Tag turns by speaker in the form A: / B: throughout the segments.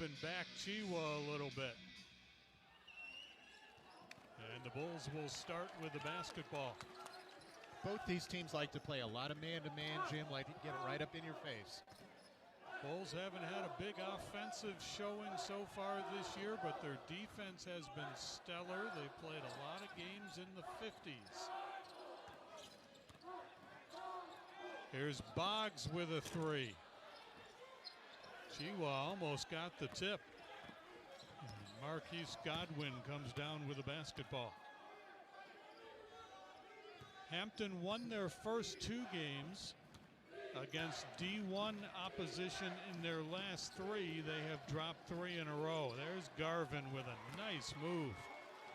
A: moving back Chiwa a little bit. And the Bulls will start with the basketball.
B: Both these teams like to play a lot of man-to-man, Jim, like to get it right up in your face.
A: Bulls haven't had a big offensive showing so far this year, but their defense has been stellar. They've played a lot of games in the 50s. Here's Boggs with a three. Chiwa almost got the tip. Marquise Godwin comes down with the basketball. Hampton won their first 2 games against D1 opposition. In their last 3, they have dropped 3 in a row. There's Garvin with a nice move.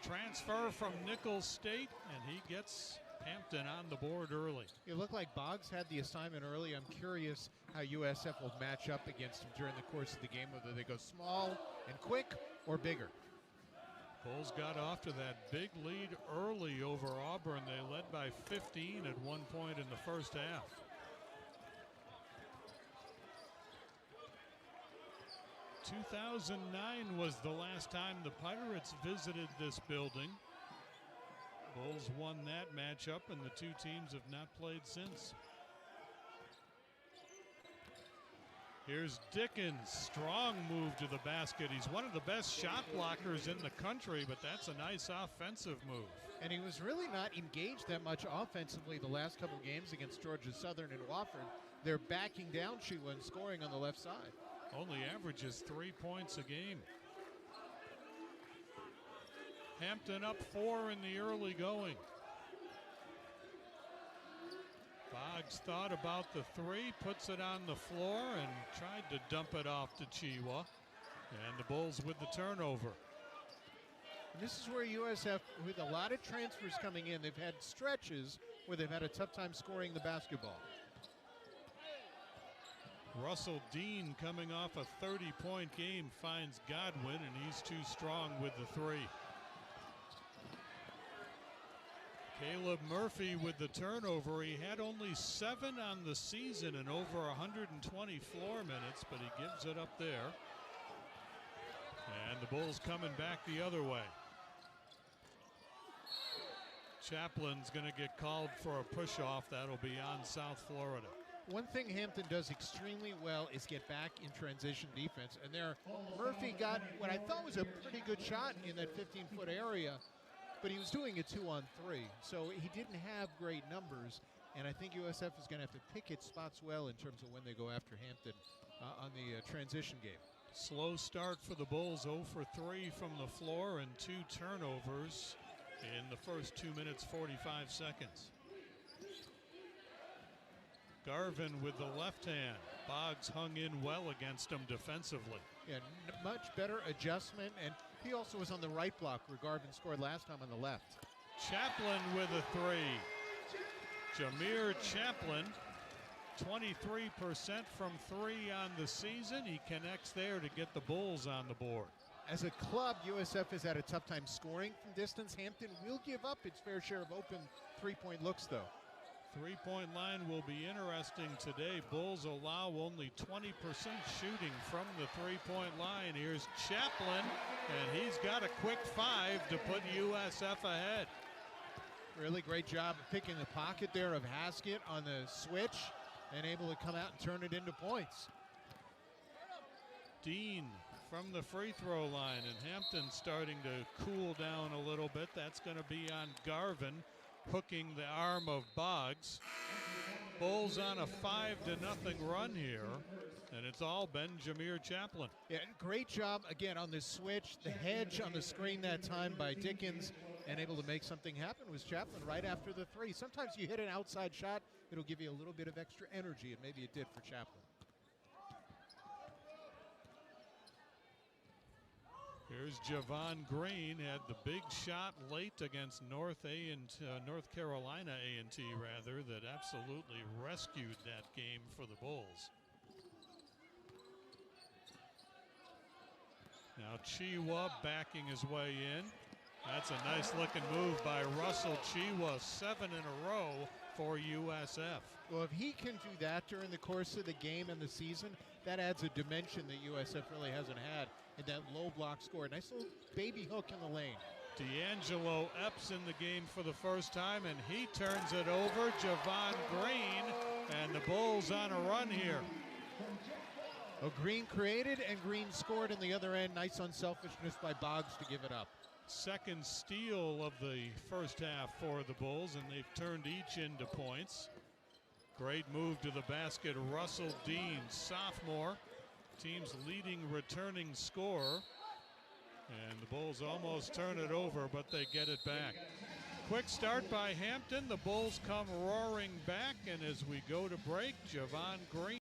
A: Transfer from Nicholls State, and he gets Hampton on the board early.
B: It looked like Boggs had the assignment early. I'm curious how USF will match up against him during the course of the game, whether they go small and quick or bigger.
A: Bulls got off to that big lead early over Auburn. They led by 15 at one point in the first half. '09 was the last time the Pirates visited this building. Bulls won that matchup, and the 2 teams have not played since. Here's Dickens, strong move to the basket. He's one of the best shot blockers in the country, but that's a nice offensive move.
B: And he was really not engaged that much offensively the last couple games against Georgia Southern and Wofford. They're backing down Chiwa and scoring on the left side.
A: Only averages 3 points a game. Hampton up 4 in the early going. Boggs thought about the 3, puts it on the floor and tried to dump it off to Chiwa. And the Bulls with the turnover.
B: And this is where USF, with a lot of transfers coming in, they've had stretches where they've had a tough time scoring the basketball.
A: Russell Dean, coming off a 30-point game, finds Godwin, and he's too strong with the 3. Caleb Murphy with the turnover. He had only 7 on the season and over 120 floor minutes, but he gives it up there. And the Bulls coming back the other way. Chaplin's going to get called for a push-off. That'll be on South Florida.
B: One thing Hampton does extremely well is get back in transition defense. And there, Murphy got what I thought was a pretty good shot in that 15-foot area, but he was doing a 2-on-3. So he didn't have great numbers. And I think USF is going to have to pick its spots well in terms of when they go after Hampton on the transition game.
A: Slow start for the Bulls, 0 for 3 from the floor and 2 turnovers in the first 2 minutes, 45 seconds. Garvin with the left hand. Boggs hung in well against him defensively.
B: Yeah, much better adjustment, and he also was on the right block where Garvin scored last time on the left.
A: Chaplin with a 3. Jameer Chaplin, 23% from 3 on the season. He connects there to get the Bulls on the board.
B: As a club, USF has had a tough time scoring from distance. Hampton will give up its fair share of open three-point looks, though.
A: Three-point line will be interesting today. Bulls allow only 20% shooting from the three-point line. Here's Chaplin, and he's got a quick 5 to put USF ahead.
B: Really great job of picking the pocket there of Haskett on the switch and able to come out and turn it into points.
A: Dean from the free throw line, and Hampton starting to cool down a little bit. That's going to be on Garvin, hooking the arm of Boggs. Bulls on a 5-0 run here, and it's all been Jameer Chaplin.
B: Yeah, great job again on this switch. The hedge on the screen that time by Dickens, and able to make something happen was Chaplin right after the 3. Sometimes you hit an outside shot, it'll give you a little bit of extra energy, and maybe it did for Chaplin.
A: Here's Javon Green, had the big shot late against North Carolina A&T rather, that absolutely rescued that game for the Bulls. Now Chiwa backing his way in. That's a nice looking move by Russell Chiwa, 7 in a row for USF.
B: Well, if he can do that during the course of the game and the season, that adds a dimension that USF really hasn't had in that low block score. Nice little baby hook in the lane.
A: D'Angelo Epps in the game for the first time, and he turns it over. Javon Green, and the Bulls on a run here.
B: Oh, Green created and Green scored in the other end. Nice unselfishness by Boggs to give it up.
A: Second steal of the first half for the Bulls, and they've turned each into points. Great move to the basket. Russell Dean, sophomore, team's leading returning scorer. And the Bulls almost turn it over, but they get it back. Quick start by Hampton. The Bulls come roaring back, and as we go to break, Javon Green.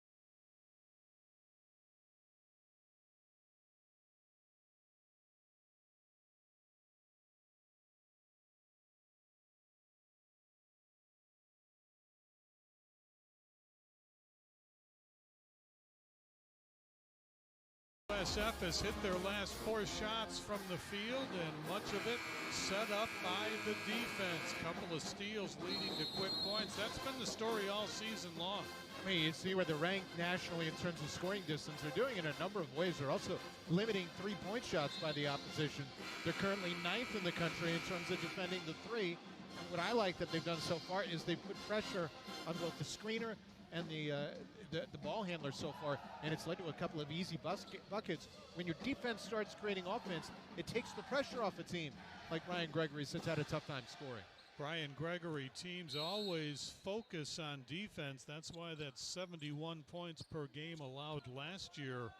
A: USF has hit their last 4 shots from the field, and much of it set up by the defense. Couple of steals leading to quick points. That's been the story all season long.
B: I mean, you see where they're ranked nationally in terms of scoring distance. They're doing it in a number of ways. They're also limiting three-point shots by the opposition. They're currently 9th in the country in terms of defending the three. And what I like that they've done so far is they've put pressure on both the screener and the ball handler so far, and it's led to a couple of easy buckets. When your defense starts creating offense, it takes the pressure off a team, like Brian Gregory since had a tough time scoring.
A: Brian Gregory, teams always focus on defense. That's why that 71 points per game allowed last year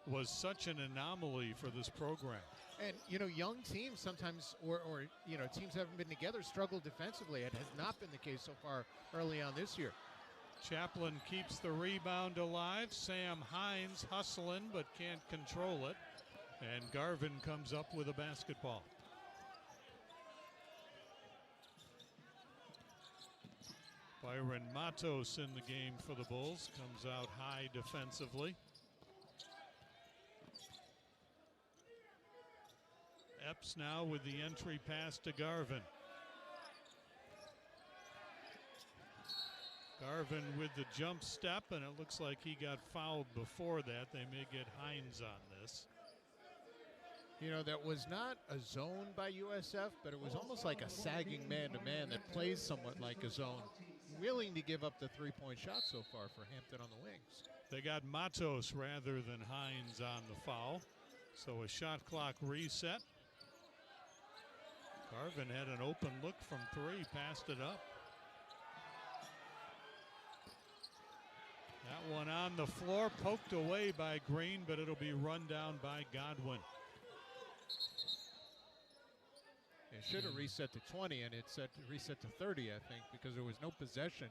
A: was such an anomaly for this program.
B: And, you know, young teams sometimes, or you know, teams haven't been together, struggle defensively. It has not been the case so far early on this year.
A: Chaplin keeps the rebound alive. Sam Hines hustling but can't control it. And Garvin comes up with a basketball. Byron Matos in the game for the Bulls. Comes out high defensively. Epps now with the entry pass to Garvin. Garvin with the jump step, and it looks like he got fouled before that. They may get Hines on this.
B: You know, that was not a zone by USF, but it was almost like a sagging man-to-man that plays somewhat like a zone. Willing to give up the three-point shot so far for Hampton on the wings.
A: They got Matos rather than Hines on the foul. So a shot clock reset. Garvin had an open look from 3, passed it up. That one on the floor, poked away by Green, but it'll be run down by Godwin.
B: It should have reset to 20, and it reset to 30, I think, because there was no possession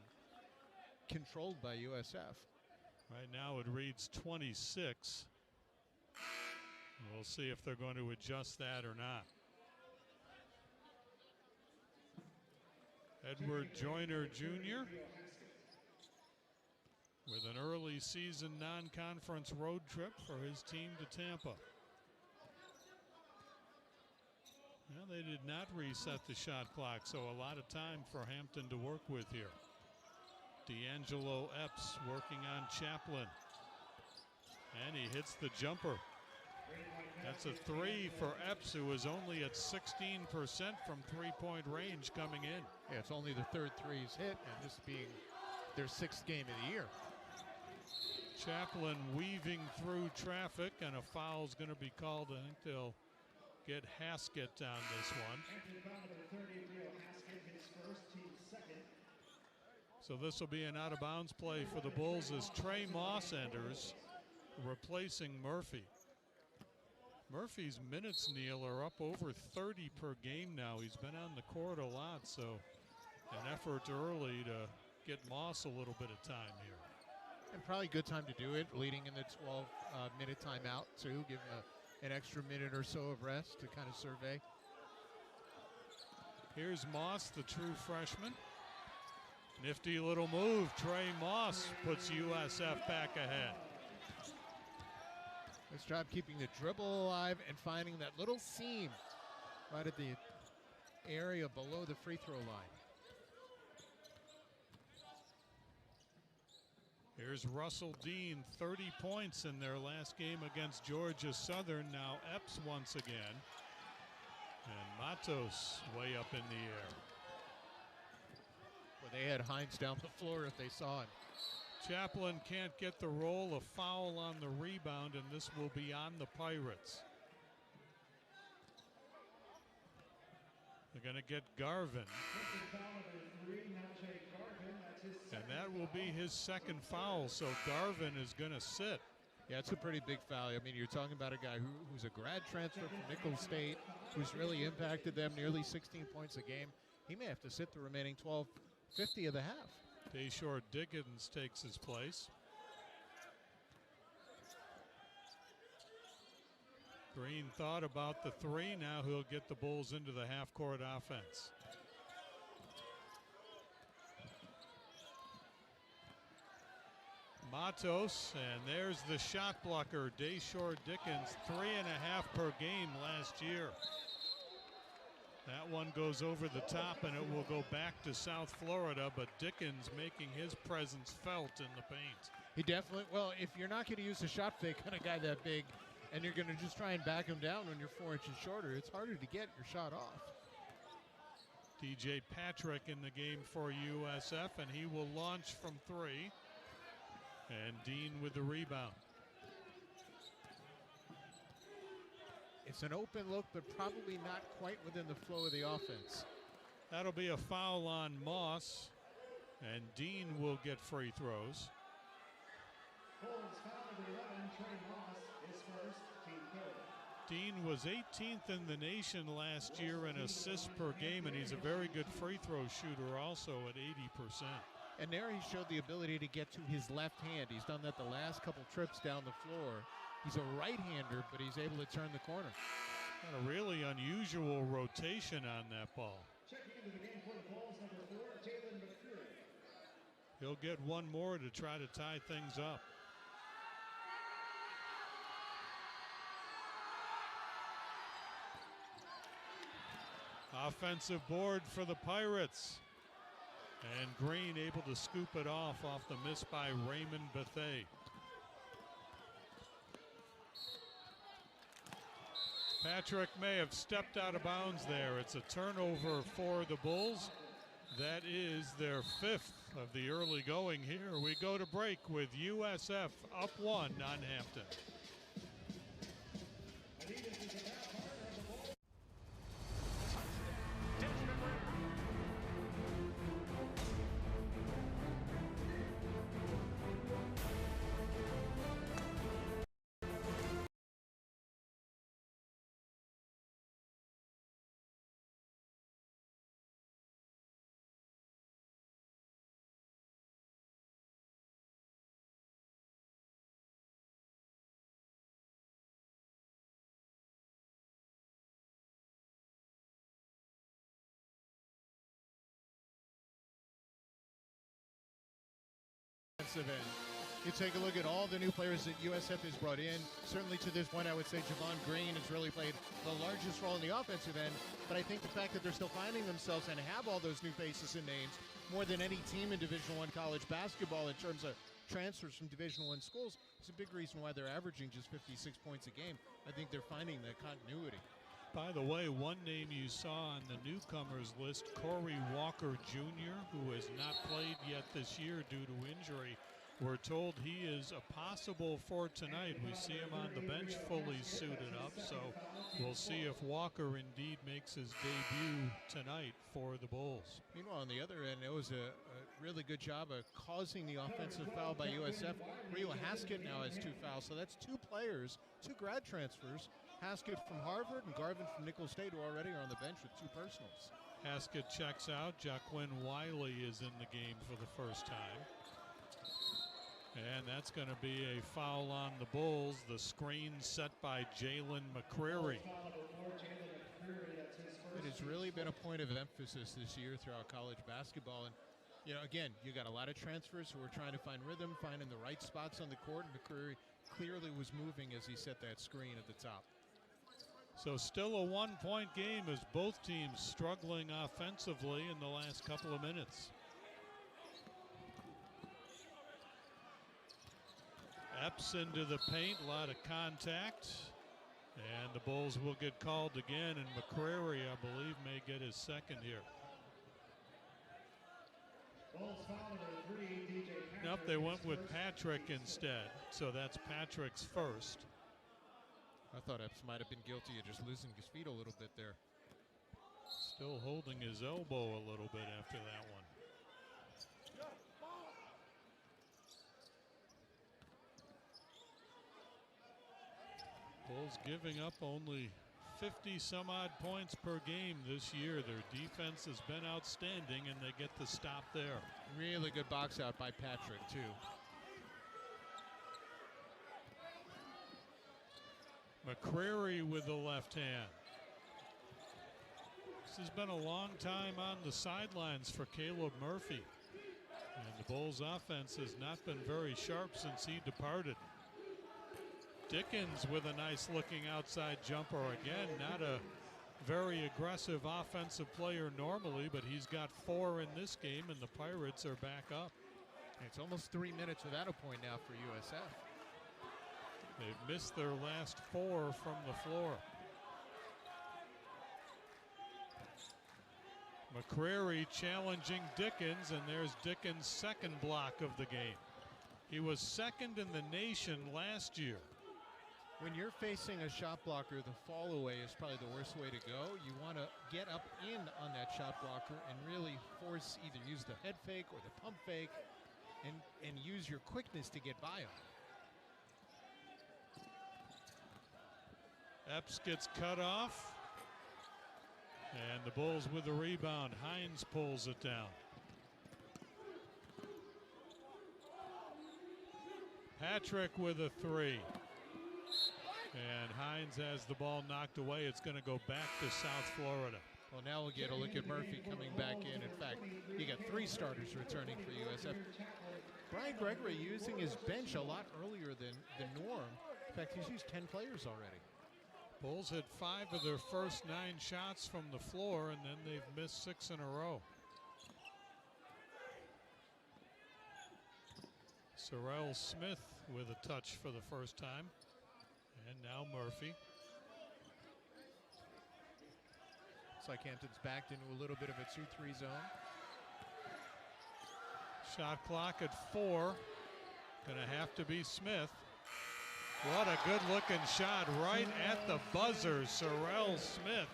B: controlled by USF.
A: Right now it reads 26. We'll see if they're going to adjust that or not. Edward Joyner Jr. with an early season non-conference road trip for his team to Tampa. Well, they did not reset the shot clock, so a lot of time for Hampton to work with here. D'Angelo Epps working on Chaplin. And he hits the jumper. That's a 3 for Epps, who is only at 16% from three-point range coming in.
B: Yeah, it's only the third three he's hit, and this being their 6th game of the year.
A: Chaplin weaving through traffic, and a foul's going to be called. I think they'll get Haskett on this one. So this will be an out-of-bounds play for the Bulls as Trey Moss enters, replacing Murphy. Murphy's minutes, Neil, are up over 30 per game now. He's been on the court a lot, so an effort early to get Moss a little bit of time here.
B: And probably a good time to do it, leading in the 12-minute timeout, too. Give him an extra minute or so of rest to kind of survey.
A: Here's Moss, the true freshman. Nifty little move. Trey Moss puts USF back ahead.
B: Nice job keeping the dribble alive and finding that little seam right at the area below the free throw line.
A: Here's Russell Dean, 30 points in their last game against Georgia Southern. Now Epps once again. And Matos way up in the air.
B: Well, they had Hines down the floor if they saw him.
A: Chaplin can't get the roll, a foul on the rebound, and this will be on the Pirates. They're going to get Garvin. And that will be his second foul, so Garvin is going to sit.
B: Yeah, it's a pretty big foul. I mean, you're talking about a guy who's a grad transfer from Nicholls State, who's really impacted them, nearly 16 points a game. He may have to sit the remaining 12:50 of the half.
A: Dayshore Dickens takes his place. Green thought about the three. Now he'll get the Bulls into the half-court offense. Matos, and there's the shot blocker. Dayshore Dickens, 3.5 per game last year. That one goes over the top, and it will go back to South Florida, but Dickens making his presence felt in the paint.
B: He definitely, well, if you're not going to use a shot fake on a guy that big, and you're going to just try and back him down when you're 4 inches shorter, it's harder to get your shot off.
A: DJ Patrick in the game for USF, and he will launch from three. And Dean with the rebound.
B: It's an open look, but probably not quite within the flow of the offense.
A: That'll be a foul on Moss, and Dean will get free throws. Dean was 18th in the nation last year in assists per game, and he's a very good free throw shooter also at 80%.
B: And there he showed the ability to get to his left hand. He's done that the last couple trips down the floor. He's a right-hander, but he's able to turn the corner.
A: Got a really unusual rotation on that ball. He'll get one more to try to tie things up. Offensive board for the Pirates. And Green able to scoop it off the miss by Raymond Bethea. Patrick may have stepped out of bounds there. It's a turnover for the Bulls. That is their 5th of the early going here. We go to break with USF up 1 on Hampton.
B: End. You take a look at all the new players that USF has brought in. Certainly to this point, I would say Javon Green has really played the largest role in the offensive end. But I think the fact that they're still finding themselves and have all those new faces and names more than any team in Division I college basketball in terms of transfers from Division I schools is a big reason why they're averaging just 56 points a game. I think they're finding that continuity.
A: By the way, one name you saw on the newcomers list, Corey Walker Jr., who has not played yet this year due to injury. We're told he is a possible for tonight. We see him on the bench fully suited up, so we'll see if Walker indeed makes his debut tonight for the Bulls.
B: Meanwhile, on the other end, it was a really good job of causing the offensive foul by USF. Rio Haskett now has 2 fouls, so that's 2 players, 2 grad transfers. Haskett from Harvard and Garvin from Nicholls State, who already are on the bench with 2 personals.
A: Haskett checks out. Jaquin Wiley is in the game for the first time. And that's going to be a foul on the Bulls. The screen set by Jalen McCreary.
B: It has really been a point of emphasis this year throughout college basketball. And, you know, again, you got a lot of transfers who are trying to find rhythm, finding the right spots on the court. And McCreary clearly was moving as he set that screen at the top.
A: So still a 1-point game as both teams struggling offensively in the last couple of minutes. Epps into the paint, a lot of contact. And the Bulls will get called again, and McCrary, I believe, may get his second here. Nope, they went with Patrick instead, so that's Patrick's first.
B: I thought Epps might have been guilty of just losing his feet a little bit there.
A: Still holding his elbow a little bit after that one. Bulls giving up only 50 some odd points per game this year. Their defense has been outstanding, and they get the stop there.
B: Really good box out by Patrick, too.
A: McCrary with the left hand. This has been a long time on the sidelines for Caleb Murphy. And the Bulls offense has not been very sharp since he departed. Dickens with a nice looking outside jumper again. Not a very aggressive offensive player normally, but he's got 4 in this game, and the Pirates are back up.
B: It's almost 3 minutes without a point now for USF.
A: They've missed their last 4 from the floor. McCrary challenging Dickens, and there's Dickens' second block of the game. He was second in the nation last year.
B: When you're facing a shot blocker, the fall away is probably the worst way to go. You want to get up in on that shot blocker and really force, either use the head fake or the pump fake, and use your quickness to get by him.
A: Epps gets cut off. And the Bulls with the rebound. Hines pulls it down. Patrick with a 3. And Hines has the ball knocked away. It's going to go back to South Florida.
B: Well, now we'll get a look at Murphy coming back in. In fact, you got 3 starters returning for USF. Brian Gregory using his bench a lot earlier than the norm. In fact, he's used 10 players already.
A: Bulls hit 5 of their first 9 shots from the floor, and then they've missed 6 in a row. Sorrell Smith with a touch for the first time. And now Murphy.
B: Looks like Hampton's backed into a little bit of a 2-3 zone.
A: Shot clock at 4. Gonna have to be Smith. What a good looking shot right at the buzzer. Sorrell Smith,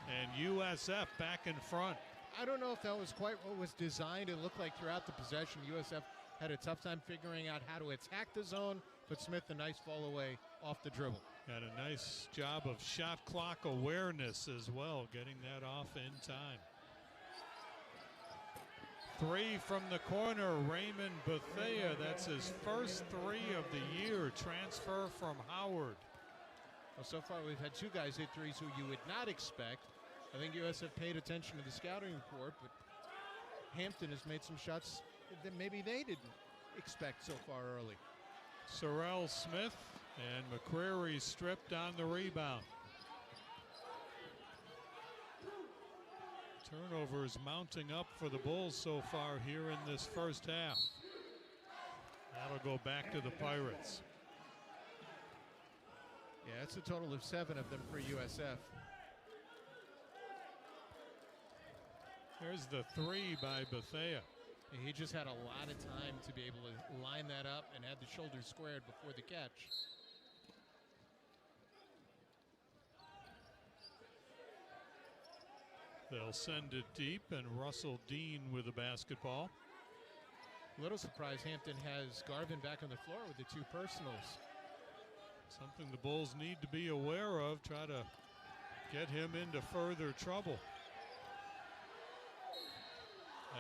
A: and USF back in front.
B: I don't know if that was quite what was designed. It looked like throughout the possession, USF had a tough time figuring out how to attack the zone, but Smith a nice fall away off the dribble.
A: Got a nice job of shot clock awareness as well, getting that off in time. 3 from the corner, Raymond Bethea. That's his first 3 of the year. Transfer from Howard.
B: Well, so far we've had 2 guys hit threes who you would not expect. I think USF paid attention to the scouting report, but Hampton has made some shots that maybe they didn't expect so far early.
A: Sorrell Smith and McCrary stripped on the rebound. Turnovers mounting up for the Bulls so far here in this first half. That'll go back to the Pirates.
B: Yeah, it's a total of 7 of them for USF.
A: There's the 3 by Bethea.
B: He just had a lot of time to be able to line that up and had the shoulders squared before the catch.
A: They'll send it deep, and Russell Dean with the basketball.
B: A little surprised Hampton has Garvin back on the floor with the 2 personals.
A: Something the Bulls need to be aware of, try to get him into further trouble.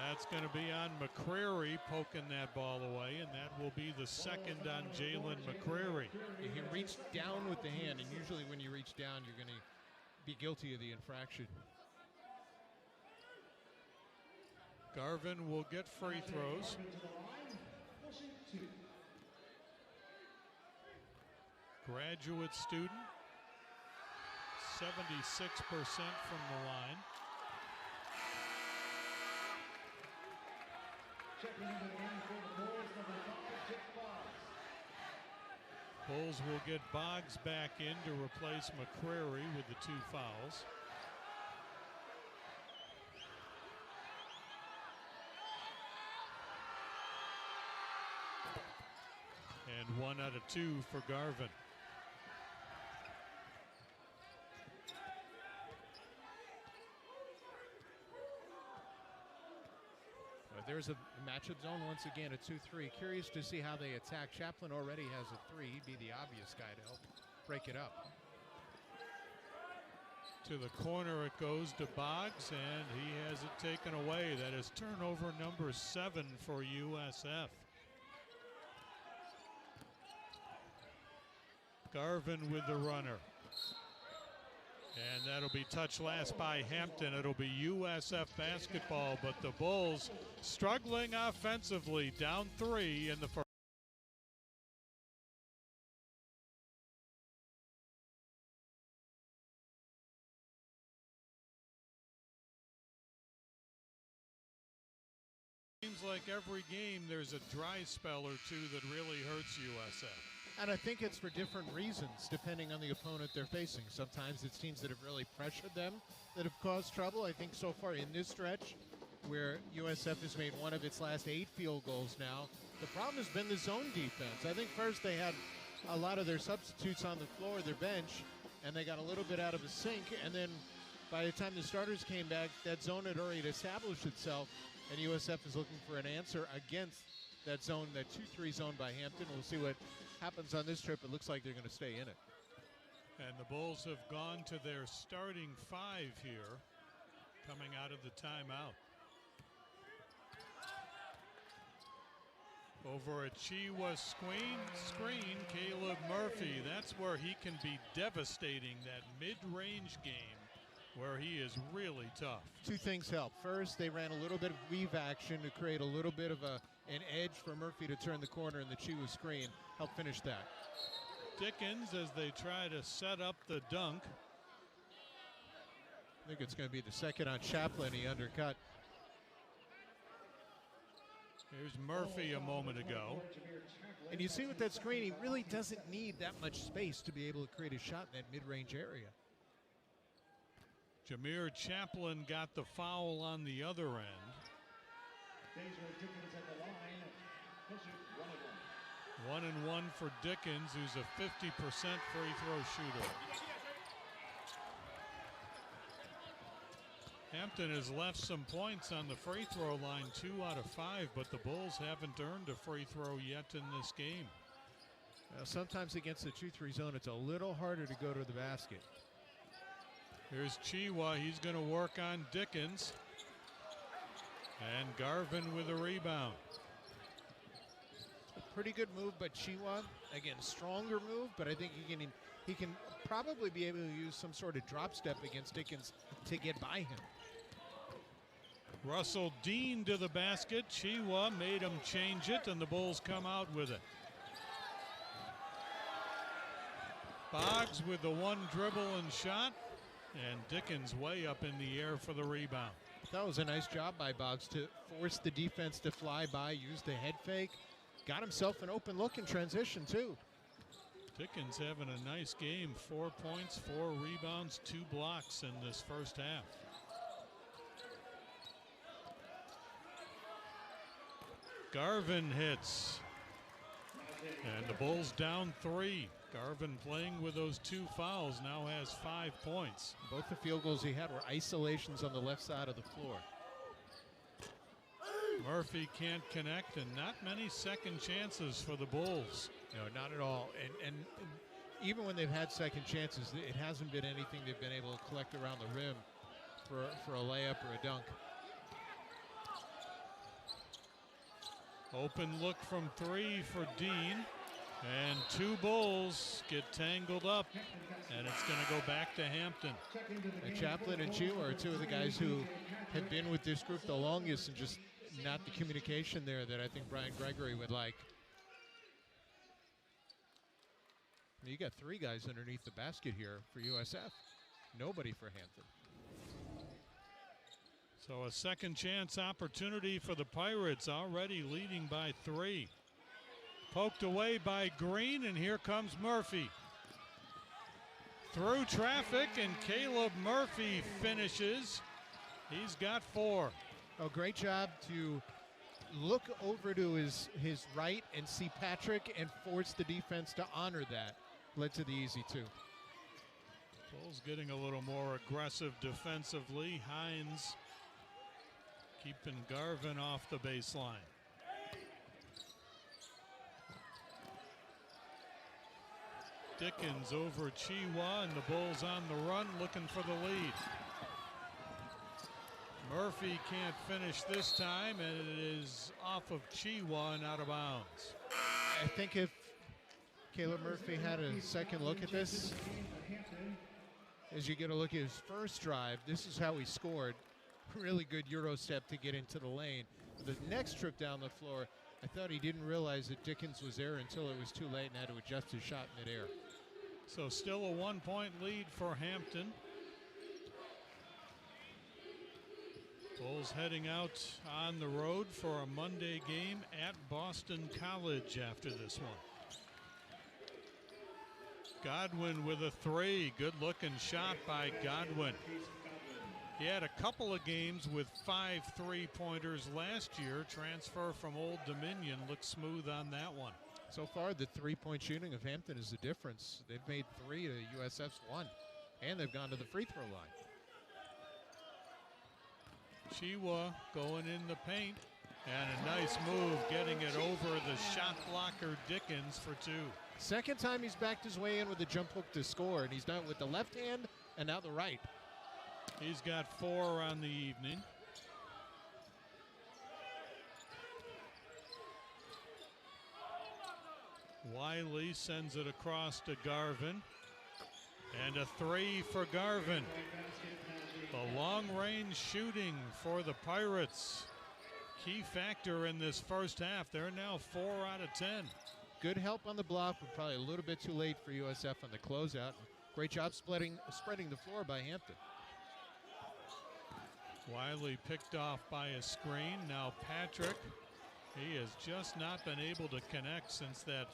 A: That's going to be on McCrary, poking that ball away, and that will be the second on Jalen McCrary.
B: He reached down with the hand, and usually when you reach down, you're going to be guilty of the infraction.
A: Garvin will get free throws. Graduate student, 76% from the line. Bulls will get Boggs back in to replace McCrary with the 2 fouls. And 1 out of 2 for Garvin.
B: There's a matchup zone once again, a 2-3. Curious to see how they attack. Chaplin already has a 3. He'd be the obvious guy to help break it up.
A: To the corner it goes to Boggs, and he has it taken away. That is turnover number 7 for USF. Garvin with the runner. And that'll be touched last by Hampton. It'll be USF basketball, but the Bulls struggling offensively, down 3 in the first. Seems like every game there's a dry spell or 2 that really hurts USF.
B: And I think it's for different reasons, depending on the opponent they're facing. Sometimes it's teams that have really pressured them that have caused trouble. I think so far in this stretch, where USF has made 1 of its last 8 field goals now, the problem has been the zone defense. I think first they had a lot of their substitutes on the floor, their bench, and they got a little bit out of a sync. And then by the time the starters came back, that zone had already established itself, and USF is looking for an answer against that zone, that 2-3 zone by Hampton. We'll see what happens on this trip. It looks like they're going to stay in it.
A: And the Bulls have gone to their starting 5 here, coming out of the timeout. Over a Chiwa screen, Caleb Murphy. That's where he can be devastating, that mid-range game where he is really tough.
B: 2 things help. First, they ran a little bit of weave action to create a little bit of an edge for Murphy to turn the corner, and the Chiwa screen helped finish that.
A: Dickens as they try to set up the dunk.
B: I think it's going to be the second on Chaplin. He undercut.
A: Here's Murphy a moment ago.
B: And you see with that screen, he really doesn't need that much space to be able to create a shot in that mid-range area.
A: Jameer Chaplin got the foul on the other end. 1 and 1 for Dickens, who's a 50% free throw shooter. Hampton has left some points on the free throw line, 2 out of 5, but the Bulls haven't earned a free throw yet in this game.
B: Sometimes against the 2-3 zone, it's a little harder to go to the basket.
A: Here's Chiwa. He's going to work on Dickens. And Garvin with a rebound.
B: Pretty good move, but Chiwa, again, stronger move, but I think he can probably be able to use some sort of drop step against Dickens to get by him.
A: Russell Dean to the basket. Chiwa made him change it, and the Bulls come out with it. Boggs with the 1 dribble and shot. And Dickens way up in the air for the rebound.
B: That was a nice job by Boggs to force the defense to fly by, use the head fake. Got himself an open look in transition, too.
A: Dickens having a nice game. 4 points, 4 rebounds, 2 blocks in this first half. Garvin hits. And the Bulls down 3. Garvin playing with those 2 fouls now has 5 points.
B: Both the field goals he had were isolations on the left side of the floor.
A: Murphy can't connect, and not many second chances for the Bulls.
B: No, not at all. And even when they've had second chances, it hasn't been anything they've been able to collect around the rim for a layup or a dunk.
A: Open look from 3 for Dean. And 2 Bulls get tangled up, and it's going to go back to Hampton.
B: And Chaplin and Chiwa are 2 of the guys who have been with this group the longest, and just not the communication there that I think Brian Gregory would like. You got 3 guys underneath the basket here for USF. Nobody for Hampton.
A: So a second chance opportunity for the Pirates, already leading by 3. Poked away by Green, and here comes Murphy. Through traffic, and Caleb Murphy finishes. He's got 4.
B: Oh, great job to look over to his right and see Patrick and force the defense to honor that. Led to the easy 2.
A: Bulls getting a little more aggressive defensively. Hines keeping Garvin off the baseline. Dickens over Chiwa, and the Bulls on the run looking for the lead. Murphy can't finish this time, and it is off of Chiwa and out of bounds.
B: I think if Caleb Murphy had a second look at this, as you get a look at his first drive, this is how he scored. Really good Euro step to get into the lane. The next trip down the floor, I thought he didn't realize that Dickens was there until it was too late and had to adjust his shot midair.
A: So still a 1-point lead for Hampton. Bulls heading out on the road for a Monday game at Boston College after this one. Godwin with a 3. Good looking shot by Godwin. He had a couple of games with 5 3-pointers last year. Transfer from Old Dominion looked smooth on that one.
B: So far, the 3-point shooting of Hampton is the difference. They've made 3 to USF's 1, and they've gone to the free throw line.
A: Chiwa going in the paint, and a nice move getting it over the shot blocker Dickens for 2.
B: Second time he's backed his way in with a jump hook to score, and he's done it with the left hand and now the right.
A: He's got 4 on the evening. Wiley sends it across to Garvin, and a 3 for Garvin. The long-range shooting for the Pirates, key factor in this first half. They're now 4 out of 10.
B: Good help on the block, but probably a little bit too late for USF on the closeout. Great job spreading the floor by Hampton.
A: Wiley picked off by a screen. Now Patrick, he has just not been able to connect since that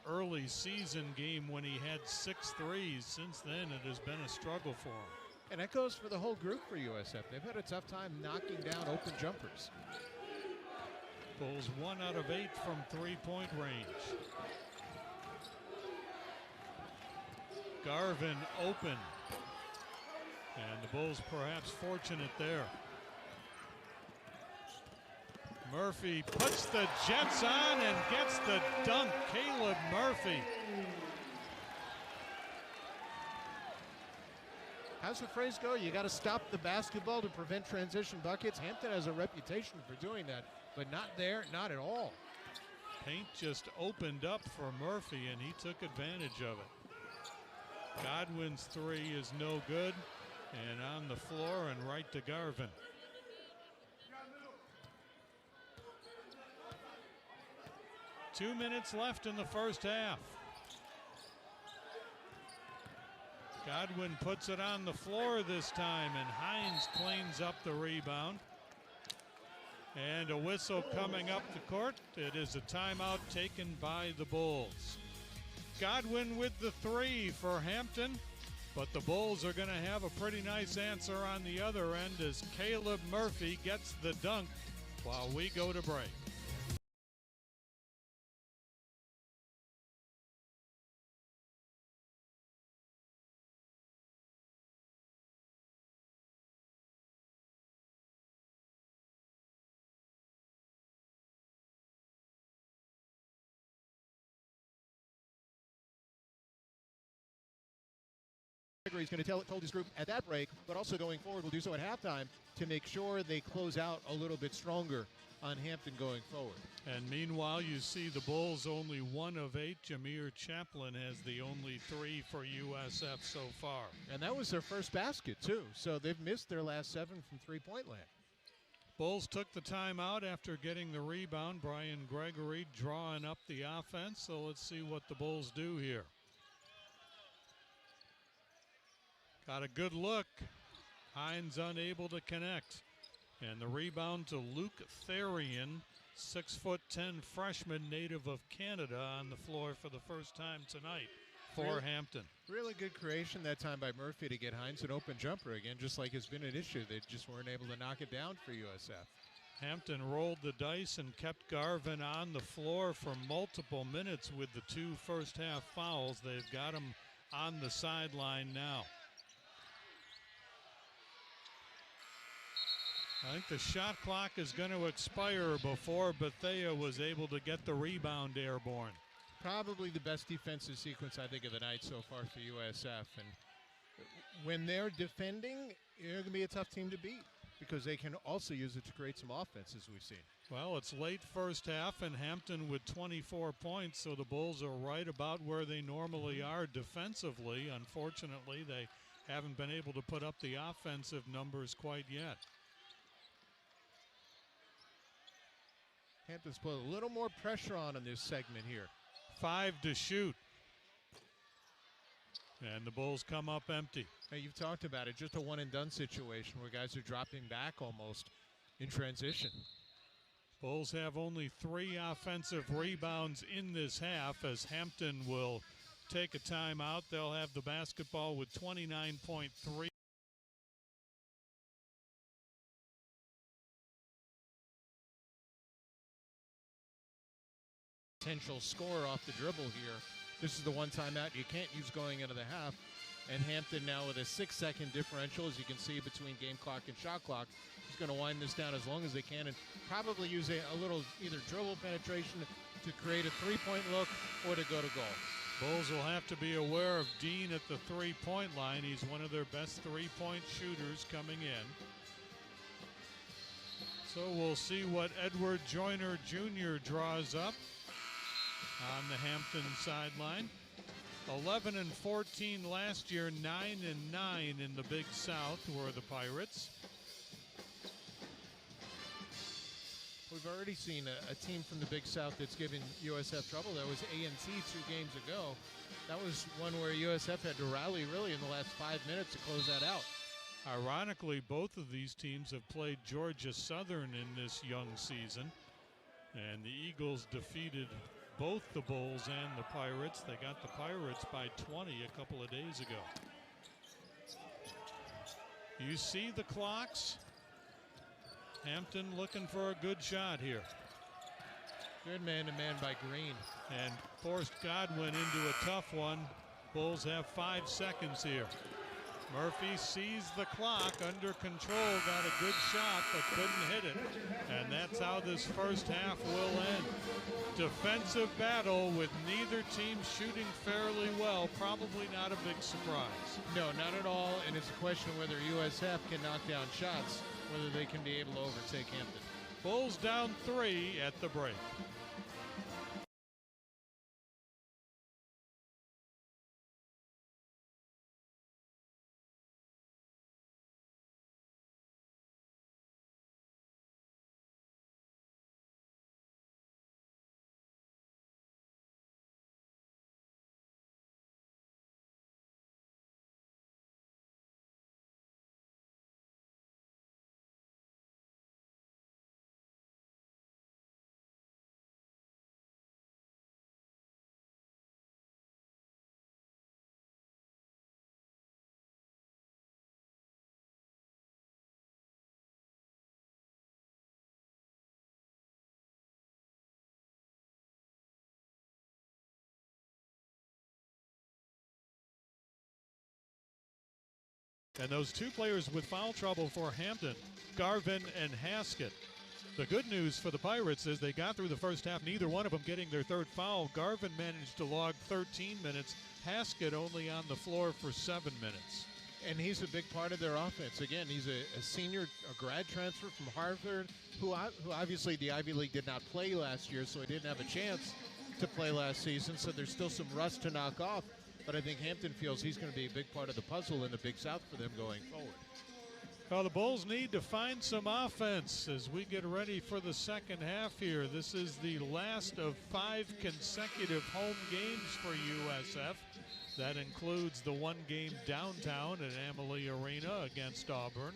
A: early season game when he had 6 threes. Since then, it has been a struggle for him.
B: And that goes for the whole group for USF. They've had a tough time knocking down open jumpers.
A: Bulls 1 out of 8 from 3-point range. Garvin open. And the Bulls perhaps fortunate there. Murphy puts the Jets on and gets the dunk. Caleb Murphy.
B: How's the phrase go? You got to stop the basketball to prevent transition buckets. Hampton has a reputation for doing that, but not there, not at all.
A: Paint just opened up for Murphy, and he took advantage of it. Godwin's 3 is no good, and on the floor and right to Garvin. Two minutes left in the first half. Godwin puts it on the floor this time, and Hines cleans up the rebound. And a whistle coming up the court. It is a timeout taken by the Bulls. Godwin with the 3 for Hampton, but the Bulls are going to have a pretty nice answer on the other end as Caleb Murphy gets the dunk while we go to break.
B: He's going to told his group at that break, but also going forward will do so at halftime to make sure they close out a little bit stronger on Hampton going forward.
A: And meanwhile, you see the Bulls only 1 of 8. Jameer Chaplin has the only 3 for USF so far.
B: And that was their first basket, too. So they've missed their last 7 from three-point land.
A: Bulls took the timeout after getting the rebound. Brian Gregory drawing up the offense. So let's see what the Bulls do here. Got a good look. Hines unable to connect. And the rebound to Luke Therian. 6'10" freshman native of Canada on the floor for the first time tonight for Hampton.
B: Really good creation that time by Murphy to get Hines an open jumper again, just like has been an issue. They just weren't able to knock it down for USF.
A: Hampton rolled the dice and kept Garvin on the floor for multiple minutes with the 2 first-half fouls. They've got him on the sideline now. I think the shot clock is going to expire before Bethea was able to get the rebound airborne.
B: Probably the best defensive sequence, I think, of the night so far for USF. And when they're defending, they're going to be a tough team to beat because they can also use it to create some offense, as we've seen.
A: Well, it's late first half, and Hampton with 24 points, so the Bulls are right about where they normally are defensively. Unfortunately, they haven't been able to put up the offensive numbers quite yet.
B: Hampton's put a little more pressure on in this segment here.
A: 5 to shoot. And the Bulls come up empty.
B: Hey, you've talked about it, just a one-and-done situation where guys are dropping back almost in transition.
A: Bulls have only 3 offensive rebounds in this half as Hampton will take a timeout. They'll have the basketball with 29.3.
B: Potential score off the dribble here. This is the one timeout you can't use going into the half. And Hampton now with a 6-second differential, as you can see, between game clock and shot clock. He's going to wind this down as long as they can and probably use a little either dribble penetration to create a three-point look or to go to goal.
A: Bulls will have to be aware of Dean at the three-point line. He's one of their best three-point shooters coming in. So we'll see what Edward Joyner Jr. draws up on the Hampton sideline. 11-14 last year, 9-9 in the Big South were the Pirates.
B: We've already seen a team from the Big South that's given USF trouble. That was A&T 2 games ago. That was one where USF had to rally really in the last 5 minutes to close that out.
A: Ironically, both of these teams have played Georgia Southern in this young season. And the Eagles defeated both the Bulls and the Pirates. They got the Pirates by 20 a couple of days ago. You see the clocks. Hampton looking for a good shot here.
B: Good man-to-man by Green.
A: And forced Godwin into a tough one. Bulls have 5 seconds here. Murphy sees the clock, under control, got a good shot but couldn't hit it. And that's how this first half will end. Defensive battle with neither team shooting fairly well. Probably not a big surprise.
B: No, not at all. And it's a question of whether USF can knock down shots, whether they can be able to overtake Hampton.
A: Bulls down 3 at the break. And those 2 players with foul trouble for Hampton, Garvin and Haskett. The good news for the Pirates is they got through the first half, neither one of them getting their 3rd foul. Garvin managed to log 13 minutes, Haskett only on the floor for 7 minutes.
B: And he's a big part of their offense. Again, he's a senior, a grad transfer from Harvard, who obviously the Ivy League did not play last year, so he didn't have a chance to play last season, so there's still some rust to knock off. But I think Hampton feels he's going to be a big part of the puzzle in the Big South for them going forward.
A: Well, the Bulls need to find some offense as we get ready for the second half here. This is the last of 5 consecutive home games for USF. That includes the 1 game downtown at Amalie Arena against Auburn.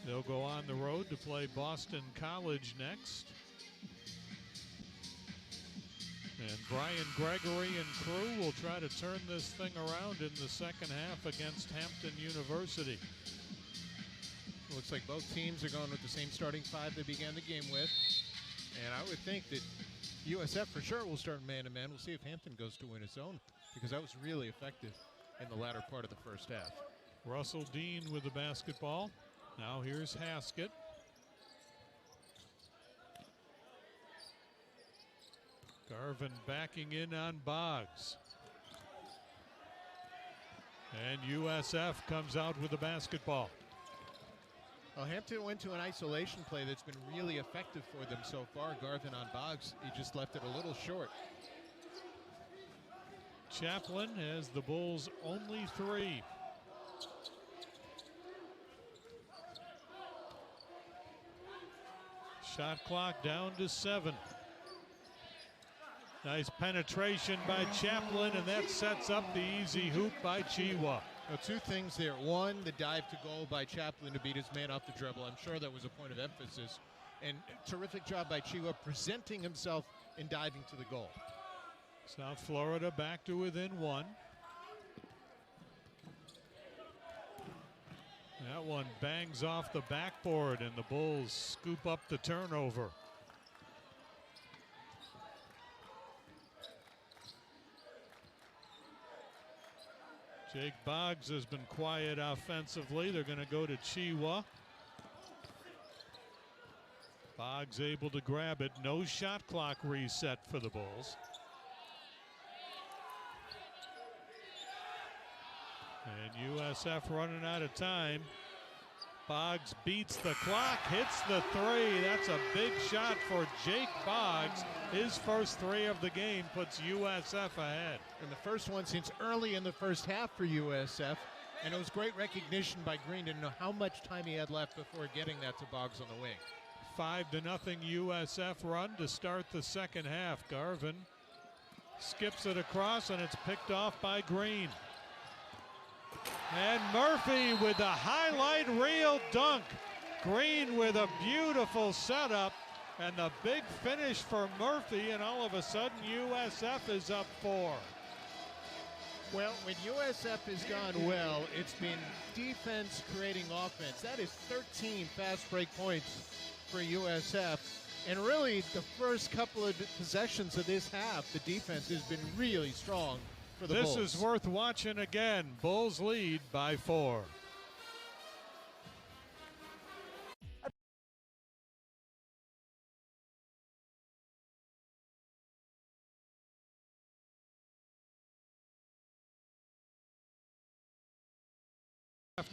A: They'll go on the road to play Boston College next. And Brian Gregory and crew will try to turn this thing around in the second half against Hampton University.
B: Looks like both teams are going with the same starting five they began the game with. And I would think that USF for sure will start man-to-man. We'll see if Hampton goes to win its own, because that was really effective in the latter part of the first half.
A: Russell Dean with the basketball. Now here's Haskett. Garvin backing in on Boggs. And USF comes out with the basketball.
B: Well, Hampton went to an isolation play that's been really effective for them so far. Garvin on Boggs, he just left it a little short.
A: Chaplin has the Bulls' only three. Shot clock down to 7. Nice penetration by Chaplin, and that sets up the easy hoop by Chiwa.
B: Now, two things there. One, the dive to goal by Chaplin to beat his man off the dribble. I'm sure that was a point of emphasis. And terrific job by Chiwa presenting himself and diving to the goal.
A: South Florida back to within 1. That one bangs off the backboard, and the Bulls scoop up the turnover. Jake Boggs has been quiet offensively. They're going to go to Chiwa. Boggs able to grab it. No shot clock reset for the Bulls. And USF running out of time. Boggs beats the clock, hits the three. That's a big shot for Jake Boggs. His first three of the game puts USF ahead.
B: And the first one since early in the first half for USF. And it was great recognition by Green to know how much time he had left before getting that to Boggs on the wing.
A: 5-0 USF run to start the second half. Garvin skips it across, and it's picked off by Green. And Murphy with the highlight reel dunk. Green with a beautiful setup and the big finish for Murphy, and all of a sudden USF is up 4.
B: Well, when USF has gone well, it's been defense creating offense. That is 13 fast break points for USF. And really, the first couple of possessions of this half, the defense has been really strong for the Bulls.
A: This is worth watching again. Bulls lead by 4.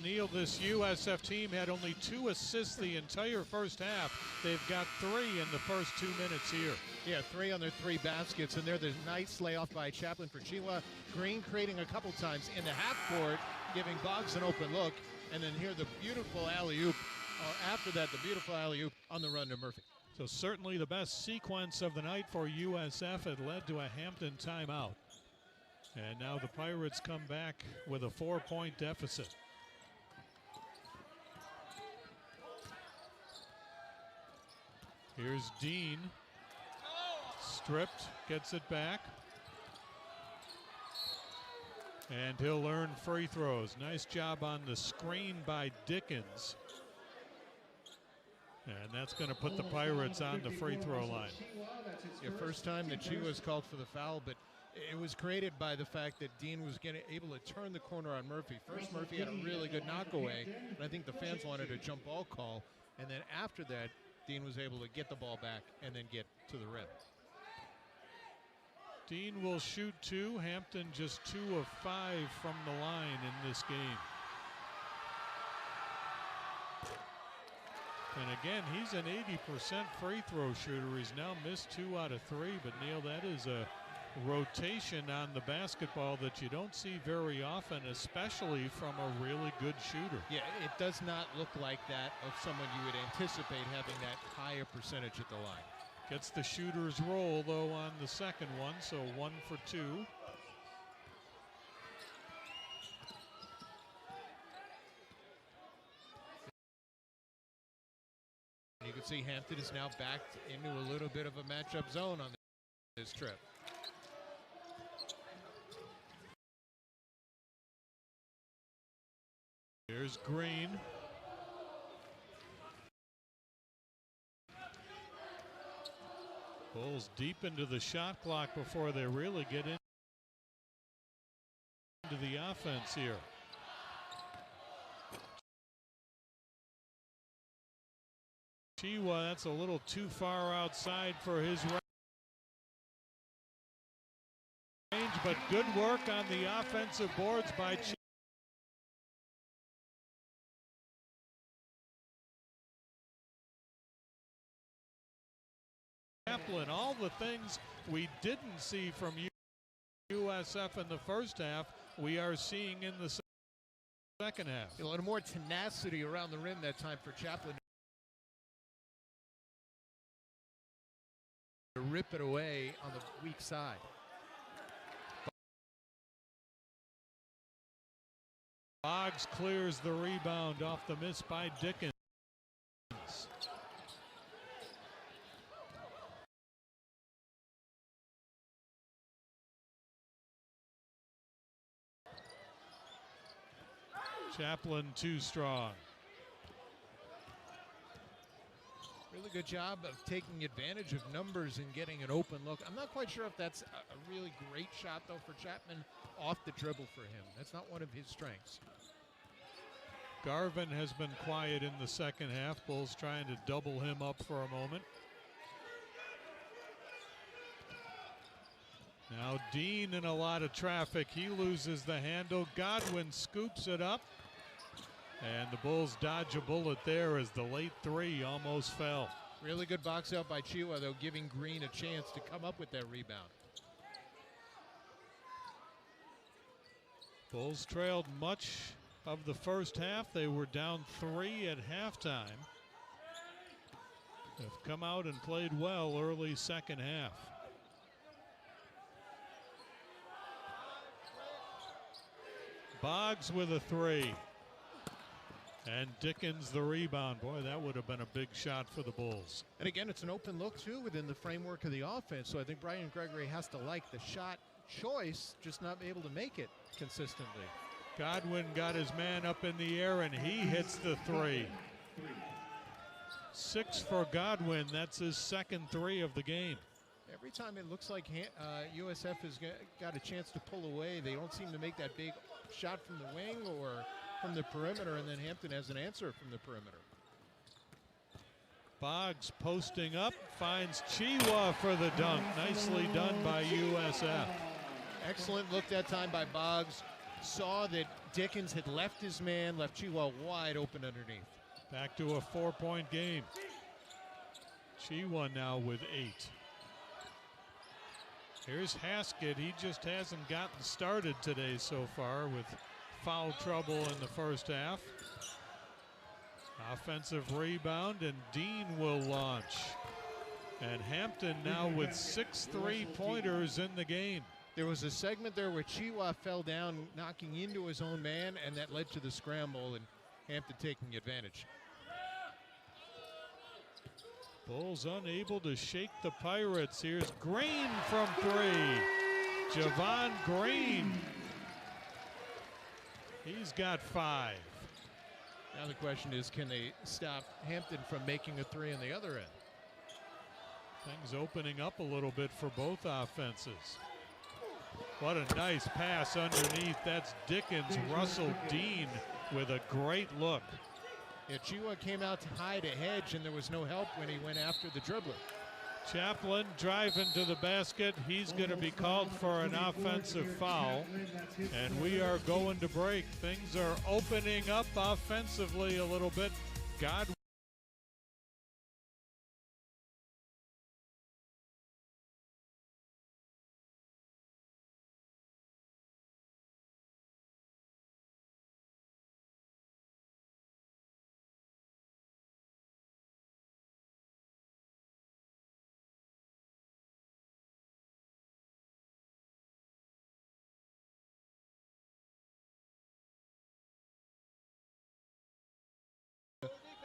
A: Neil, this USF team had only 2 assists the entire first half. They've got 3 in the first 2 minutes here.
B: Yeah, 3 on their 3 baskets, and there's a nice layoff by Chaplin for Chiwa. Green creating a couple times in the half court, giving Boggs an open look, and then here the beautiful alley-oop. After that, the beautiful alley-oop on the run to Murphy.
A: So certainly the best sequence of the night for USF. It led to a Hampton timeout. And now the Pirates come back with a 4-point deficit. Here's Dean. Stripped, gets it back. And he'll earn free throws. Nice job on the screen by Dickens. And that's going to put the Pirates on the free throw line.
B: Yeah, first time that Chiwa was called for the foul, but it was created by the fact that Dean was able to turn the corner on Murphy. First, Murphy had a really good knockaway, and I think the fans wanted a jump ball call. And then after that, Dean was able to get the ball back and then get to the rim.
A: Dean will shoot 2. Hampton just 2 of 5 from the line in this game. And again, he's an 80% free throw shooter. He's now missed 2 out of 3. But Neil, that is a rotation on the basketball that you don't see very often, especially from a really good shooter.
B: Yeah, it does not look like that of someone you would anticipate having that higher percentage at the line.
A: Gets the shooter's roll, though, on the second one, so 1 for 2.
B: You can see Hampton is now backed into a little bit of a matchup zone on this trip.
A: Here's Green. Bulls deep into the shot clock before they really get into the offense here. Chiwa, that's a little too far outside for his range, but good work on the offensive boards by Chaplin. All the things we didn't see from USF in the first half, we are seeing in the second half.
B: A little more tenacity around the rim that time for Chaplin to rip it away on the weak side.
A: Boggs clears the rebound off the miss by Dickens. Chaplin too strong.
B: Really good job of taking advantage of numbers and getting an open look. I'm not quite sure if that's a really great shot, though, for Chapman off the dribble for him. That's not one of his strengths.
A: Garvin has been quiet in the second half. Bulls trying to double him up for a moment. Now Dean in a lot of traffic. He loses the handle. Godwin scoops it up. And the Bulls dodge a bullet there as the late three almost fell.
B: Really good box out by Chiwa, though, giving Green a chance to come up with that rebound.
A: Bulls trailed much of the first half. They were down 3 at halftime. Have come out and played well early second half. Boggs with a three. And Dickens the rebound. Boy, that would have been a big shot for the Bulls.
B: And again, it's an open look, too, within the framework of the offense. So I think Brian Gregory has to like the shot choice, just not be able to make it consistently.
A: Godwin got his man up in the air, and he hits the three. 6 for Godwin. That's his second three of the game.
B: Every time it looks like USF has got a chance to pull away, they don't seem to make that big shot from the wing or from the perimeter, and then Hampton has an answer from the perimeter.
A: Boggs posting up, finds Chiwa for the dunk. Nicely done by USF.
B: Excellent look that time by Boggs. Saw that Dickens had left his man, left Chiwa wide open underneath.
A: Back to a 4-point game. Chiwa now with 8. Here's Haskett. He just hasn't gotten started today so far with foul trouble in the first half. Offensive rebound, and Dean will launch. And Hampton now with 6 3-pointers in the game.
B: There was a segment there where Chiwa fell down, knocking into his own man, and that led to the scramble, and Hampton taking advantage.
A: Bulls unable to shake the Pirates. Here's Green from 3. Javon Green. He's got 5.
B: Now the question is, can they stop Hampton from making a 3 on the other end?
A: Things opening up a little bit for both offenses. What a nice pass underneath. That's Dickens. Russell Dean with a great look.
B: Yeah, Chiwa came out to hide a hedge, and there was no help when he went after the dribbler.
A: Chaplin driving to the basket. He's going to be called for an offensive foul. And we are going to break. Things are opening up offensively a little bit. Godwin.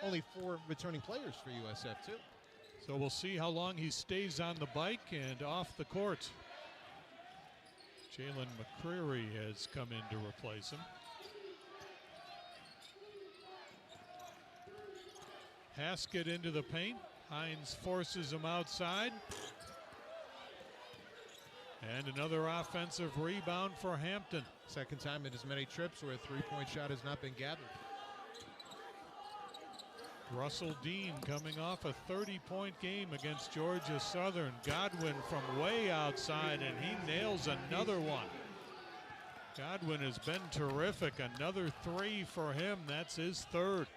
B: Only 4 returning players for USF, too.
A: So we'll see how long he stays on the bike and off the court. Jalen McCreary has come in to replace him. Haskett into the paint. Hines forces him outside. And another offensive rebound for Hampton.
B: Second time in as many trips where a three-point shot has not been gathered.
A: Russell Dean coming off a 30-point game against Georgia Southern. Godwin from way outside, and he nails another one. Godwin has been terrific. Another three for him. That's his third.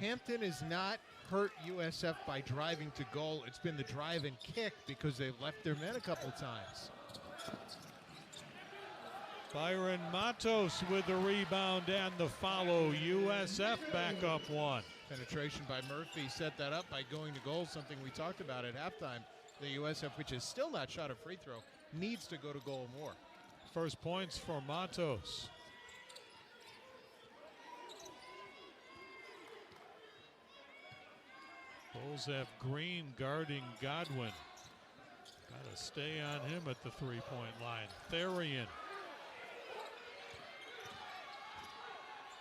B: Hampton has not hurt USF by driving to goal. It's been the drive and kick because they've left their men a couple times.
A: Byron Matos with the rebound and the follow. USF back up one.
B: Penetration by Murphy set that up by going to goal, something we talked about at halftime. The USF, which has still not shot a free throw, needs to go to goal more.
A: First points for Matos. Bulls have Green guarding Godwin. Got to stay on him at the three-point line. Therian.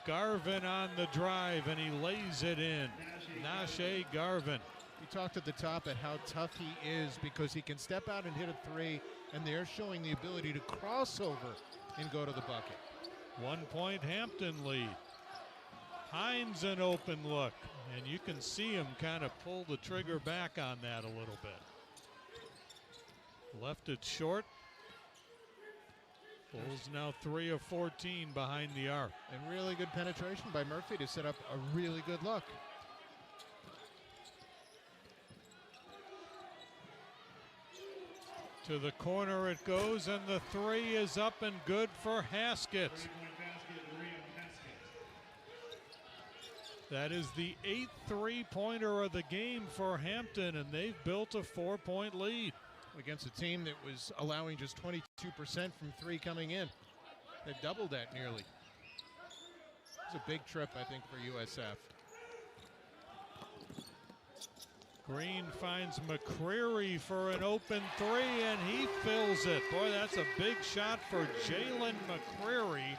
A: Garvin on the drive, and he lays it in. Nashe Garvin.
B: We talked at the top at how tough he is because he can step out and hit a three, and they're showing the ability to cross over and go to the bucket.
A: 1 point Hampton lead. Hines an open look, and you can see him kind of pull the trigger back on that a little bit. Left it short. Bulls now 3 of 14 behind the arc.
B: And really good penetration by Murphy to set up a really good look.
A: To the corner it goes, and the three is up and good for Haskett. That is the 8th three-pointer of the game for Hampton, and they've built a 4-point lead.
B: Against a team that was allowing just 22% from three coming in. They've doubled that nearly. It's a big trip, I think, for USF.
A: Green finds McCreary for an open three, and he fills it. Boy, that's a big shot for Jalen McCreary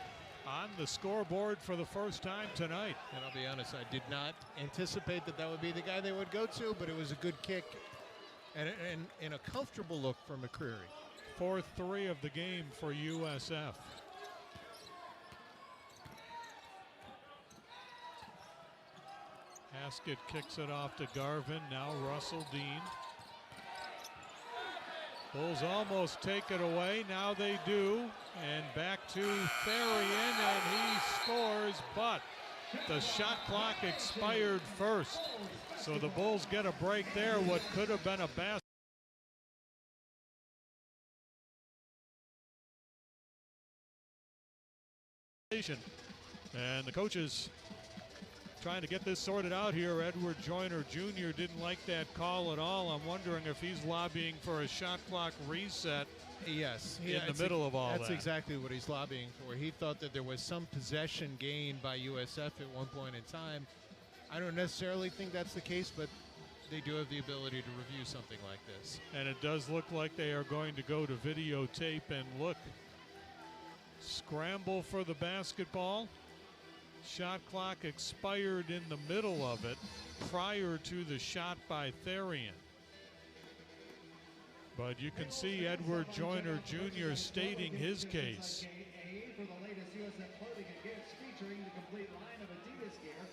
A: on the scoreboard for the first time tonight.
B: And I'll be honest, I did not anticipate that that would be the guy they would go to, but it was a good kick and a comfortable look for McCreary.
A: 4th three of the game for USF. Haskett kicks it off to Garvin. Now Russell Dean. Bulls almost take it away. Now they do. And back to Therian, and he scores, but the shot clock expired first. So the Bulls get a break there. What could have been a basket. And the coaches trying to get this sorted out here. Edward Joyner Jr. didn't like that call at all. I'm wondering if he's lobbying for a shot clock reset.
B: Yes,
A: in the middle of all that.
B: That's exactly what he's lobbying for. He thought that there was some possession gained by USF at one point in time. I don't necessarily think that's the case, but they do have the ability to review something like this.
A: And it does look like they are going to go to videotape and look. Scramble for the basketball. Shot clock expired in the middle of it prior to the shot by Therian. But you can see Edward Joyner Jr. stating his case.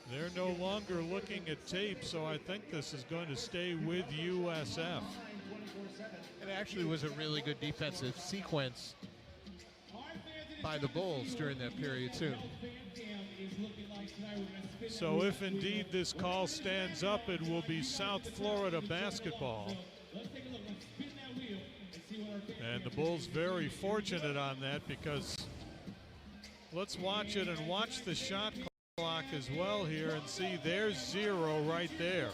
A: They're no longer looking at tape, so I think this is going to stay with USF.
B: It actually was a really good defensive sequence by the Bulls during that period, too.
A: So if indeed this call stands up, it will be South Florida basketball. And the Bulls very fortunate on that, because let's watch it and watch the shot clock as well here and see there's 0 right there.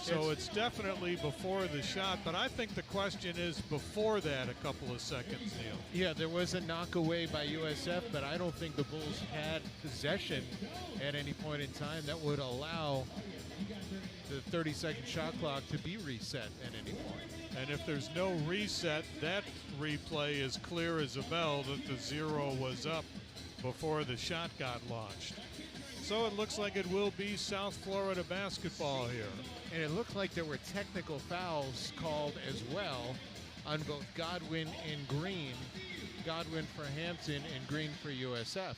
A: So it's definitely before the shot, but I think the question is before that a couple of seconds, Neil.
B: Yeah, there was a knock away by USF, but I don't think the Bulls had possession at any point in time that would allow the 30-second shot clock to be reset at any point.
A: And if there's no reset, that replay is clear as a bell that the 0 was up before the shot got launched. So it looks like it will be South Florida basketball here.
B: And it looked like there were technical fouls called as well on both Godwin and Green. Godwin for Hampton and Green for USF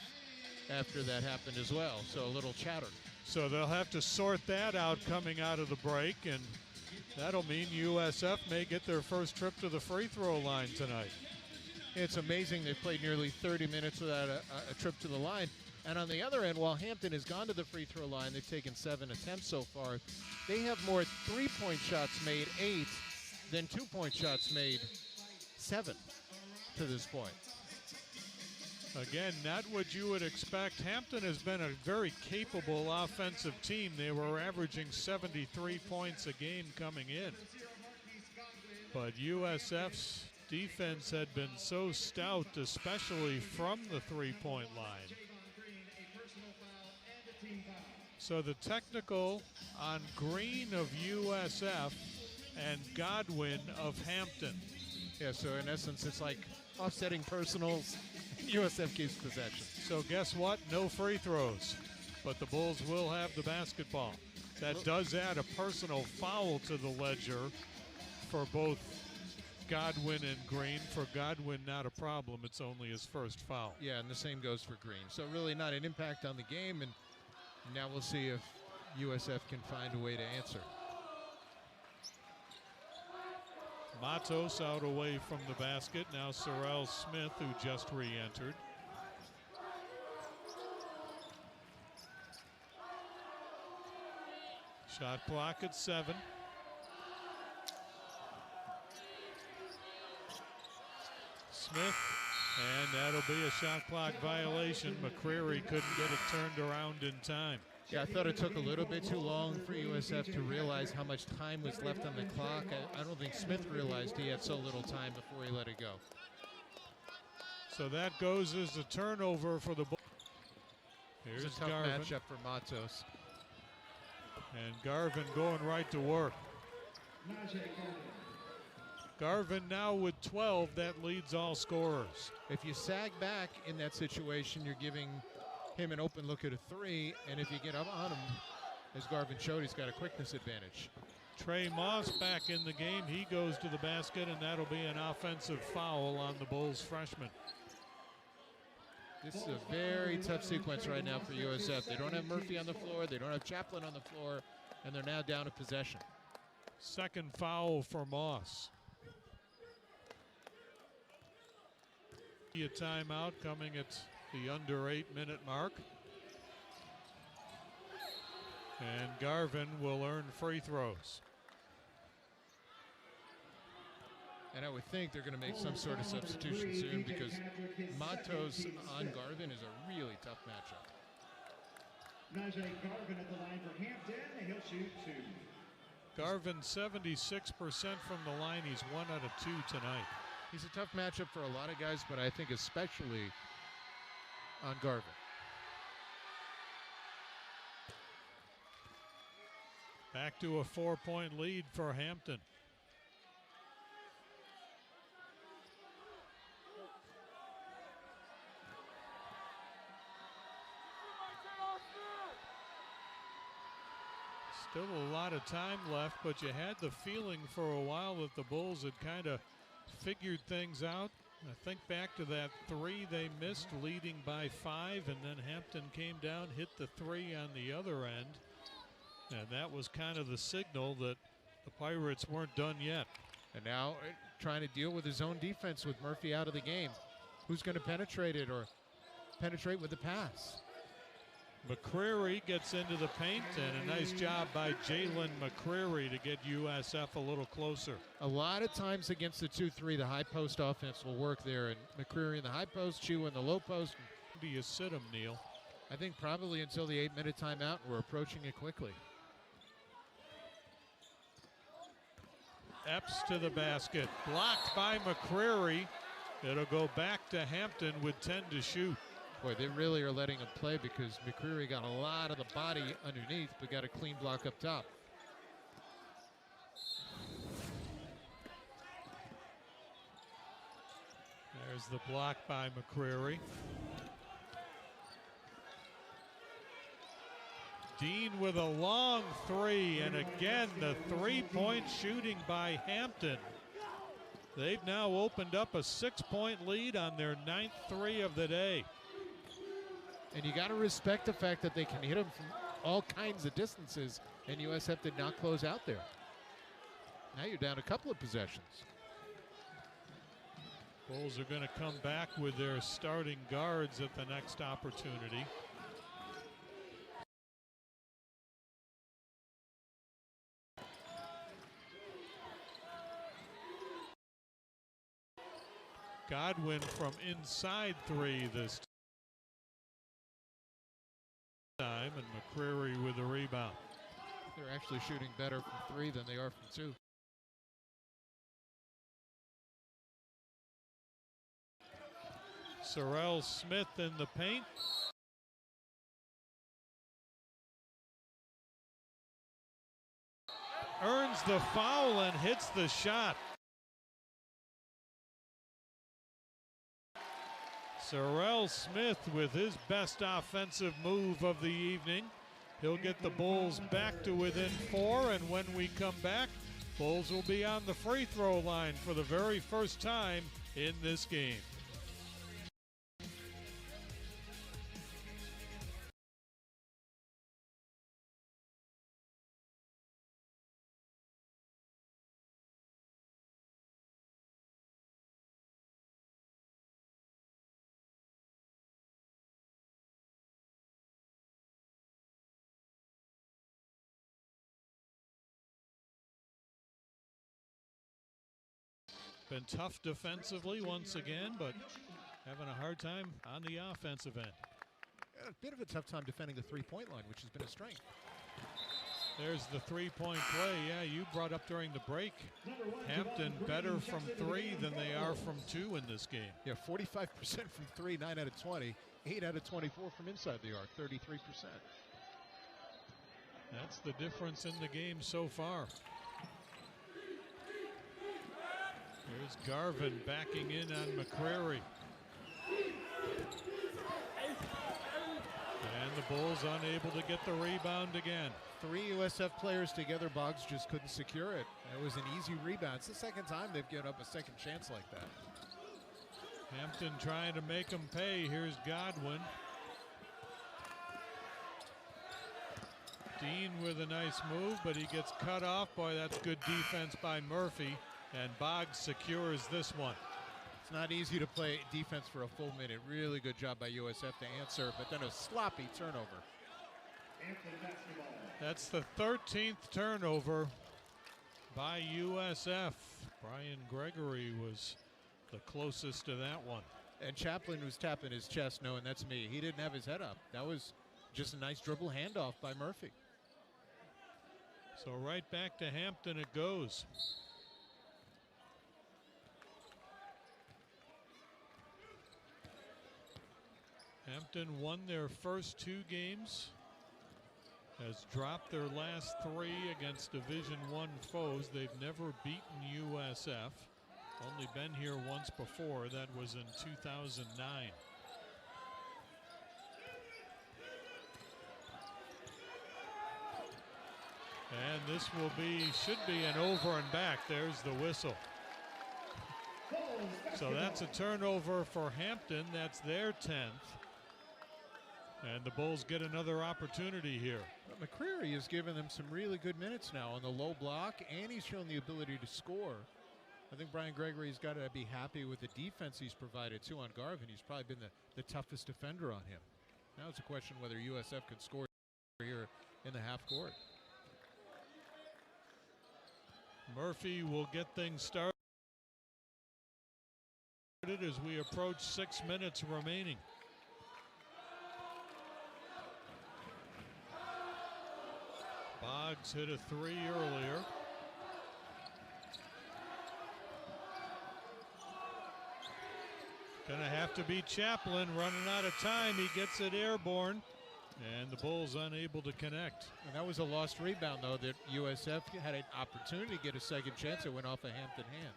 B: after that happened as well. So a little chatter.
A: So they'll have to sort that out coming out of the break, and that'll mean USF may get their first trip to the free throw line tonight.
B: It's amazing they've played nearly 30 minutes without a trip to the line. And on the other end, while Hampton has gone to the free throw line, they've taken 7 attempts so far. They have more 3-point shots made, 8, than 2-point shots made, 7 to this point.
A: Again, not what you would expect. Hampton has been a very capable offensive team. They were averaging 73 points a game coming in. But USF's defense had been so stout, especially from the three-point line. So the technical on Green of USF and Godwin of Hampton.
B: Yeah, so in essence, it's like offsetting personals. USF keeps possession.
A: So guess what? No free throws. But the Bulls will have the basketball. That does add a personal foul to the ledger for both Godwin and Green. For Godwin, not a problem. It's only his first foul.
B: Yeah, and the same goes for Green. So really not an impact on the game, and now we'll see if USF can find a way to answer.
A: Matos out away from the basket. Now Sorrell Smith, who just re-entered. Shot clock at 7. Smith, and that'll be a shot clock violation. McCreary couldn't get it turned around in time.
B: Yeah, I thought it took a little bit too long for USF to realize how much time was left on the clock. I don't think Smith realized he had so little time before he let it go.
A: So that goes as a turnover for the Bulls. Here's
B: It's a tough
A: Garvin.
B: matchup for Matos.
A: And Garvin going right to work. Garvin now with 12, that leads all scorers.
B: If you sag back in that situation, you're giving him an open look at a 3, and if you get up on him, as Garvin showed, he's got a quickness advantage.
A: Trey Moss back in the game. He goes to the basket, and that'll be an offensive foul on the Bulls freshman.
B: This is a very tough sequence right now for USF. They don't have Murphy on the floor, they don't have Chaplin on the floor, and they're now down to possession.
A: Second foul for Moss. A timeout coming at the under 8-minute mark. And Garvin will earn free throws.
B: And I would think they're going to make some sort of substitution soon, because Matos on Garvin is a really tough matchup.
C: Najee Garvin at the line for Hampton, and he'll shoot 2.
A: Garvin 76% from the line. He's 1 out of 2 tonight.
B: He's a tough matchup for a lot of guys, but I think especially on Garvin.
A: Back to a 4-point lead for Hampton. Still a lot of time left, but you had the feeling for a while that the Bulls had kind of figured things out. I think back to that 3 they missed, leading by 5, and then Hampton came down, hit the 3 on the other end. And that was kind of the signal that the Pirates weren't done yet.
B: And now trying to deal with his own defense with Murphy out of the game. Who's going to penetrate it or penetrate with the pass?
A: McCreary gets into the paint, and a nice job by Jalen McCreary to get USF a little closer.
B: A lot of times against the 2-3, the high post offense will work there, and McCreary in the high post, Chu in the low post.
A: Do you sit him, Neil?
B: I think probably until the 8-minute timeout. We're approaching it quickly.
A: Epps to the basket, blocked by McCreary. It'll go back to Hampton with 10 to shoot.
B: Boy, they really are letting him play, because McCreary got a lot of the body underneath, but got a clean block up top.
A: There's the block by McCreary. Dean with a long three, and again the three-point shooting by Hampton. They've now opened up a 6-point lead on their 9th three of the day.
B: And you got to respect the fact that they can hit them from all kinds of distances, and USF did not close out there. Now you're down a couple of possessions.
A: Bulls are going to come back with their starting guards at the next opportunity. Godwin from inside three this time, and McCreary with the rebound.
B: They're actually shooting better from three than they are from two.
A: Sorrell Smith in the paint. Earns the foul and hits the shot. Sorrell Smith with his best offensive move of the evening. He'll get the Bulls back to within 4, and when we come back, Bulls will be on the free throw line for the very first time in this game. Been tough defensively once again, but having a hard time on the offensive end.
B: A bit of a tough time defending the three-point line, which has been a strength.
A: There's the three-point play. Yeah, you brought up during the break. Hampton better from three than they are from two in this game.
B: Yeah, 45% from three, 9 out of 20. 8 out of 24 from inside the arc, 33%.
A: That's the difference in the game so far. Here's Garvin backing in on McCreary. And the Bulls unable to get the rebound again.
B: 3 USF players together, Boggs just couldn't secure it. It was an easy rebound. It's the second time they've given up a second chance like that.
A: Hampton trying to make them pay. Here's Godwin. Dean with a nice move, but he gets cut off. Boy, that's good defense by Murphy. And Boggs secures this one.
B: It's not easy to play defense for a full minute. Really good job by USF to answer, but then a sloppy turnover.
A: That's the 13th turnover by USF. Brian Gregory was the closest to that one.
B: And Chaplin was tapping his chest knowing that's me. He didn't have his head up. That was just a nice dribble handoff by Murphy.
A: So right back to Hampton it goes. Hampton won their first 2 games, has dropped their last 3 against Division I foes. They've never beaten USF, only been here once before. That was in 2009. And this should be an over and back. There's the whistle. So that's a turnover for Hampton. That's their 10th. And the Bulls get another opportunity here.
B: McCreary has given them some really good minutes now on the low block, and he's shown the ability to score. I think Brian Gregory's got to be happy with the defense he's provided, too, on Garvin. He's probably been the toughest defender on him. Now it's a question whether USF can score here in the half court.
A: Murphy will get things started as we approach 6 minutes remaining. Boggs hit a 3 earlier. Gonna have to be Chaplin running out of time. He gets it airborne, and the Bulls unable to connect.
B: And that was a lost rebound, though, that USF had an opportunity to get a second chance. It went off a Hampton hand.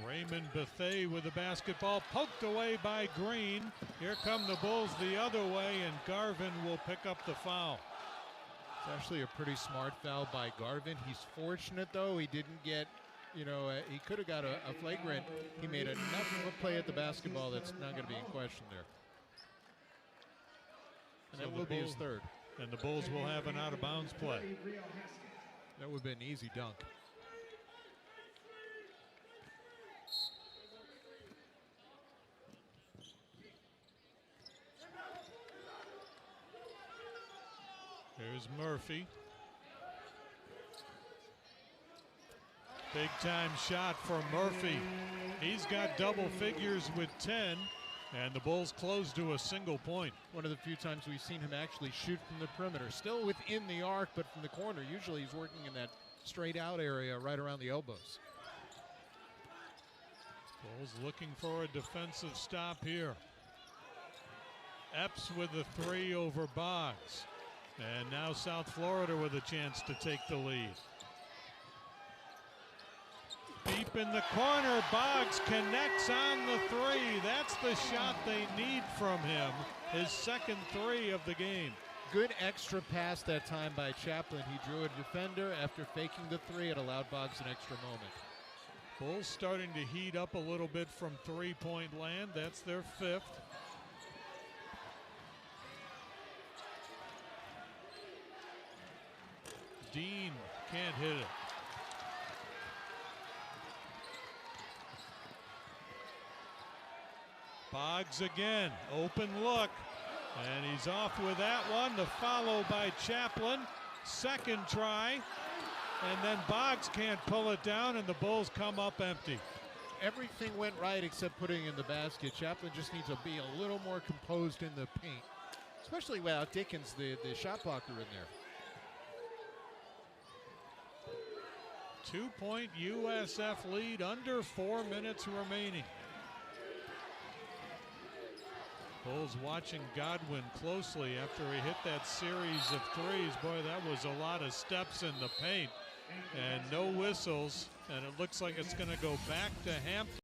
A: Raymond Bethay with the basketball, poked away by Green. Here come the Bulls the other way, and Garvin will pick up the foul.
B: It's actually a pretty smart foul by Garvin. He's fortunate, though. He didn't get, he could have got a flagrant. He made enough of a play at the basketball that's not going to be in question there. And that will be his third.
A: And the Bulls will have an out-of-bounds play.
B: That would have been an easy dunk.
A: Here's Murphy. Big time shot for Murphy. He's got double figures with 10, and the Bulls close to a single point.
B: One of the few times we've seen him actually shoot from the perimeter. Still within the arc, but from the corner. Usually he's working in that straight out area right around the elbows.
A: Bulls looking for a defensive stop here. Epps with the 3 over Boggs. And now South Florida with a chance to take the lead. Deep in the corner, Boggs connects on the 3. That's the shot they need from him. His second 3 of the game.
B: Good extra pass that time by Chaplin. He drew a defender after faking the 3. It allowed Boggs an extra moment.
A: Bulls starting to heat up a little bit from three-point land. That's their 5th. Dean can't hit it. Boggs again, open look, and he's off with that one. The follow by Chaplin, second try, and then Boggs can't pull it down, and the Bulls come up empty.
B: Everything went right except putting in the basket. Chaplin just needs to be a little more composed in the paint, especially without Dickens, the shot blocker, in there.
A: 2-point USF lead, under 4 minutes remaining. Bulls watching Godwin closely after he hit that series of threes. Boy, that was a lot of steps in the paint and no whistles, and it looks like it's going to go back to Hampton.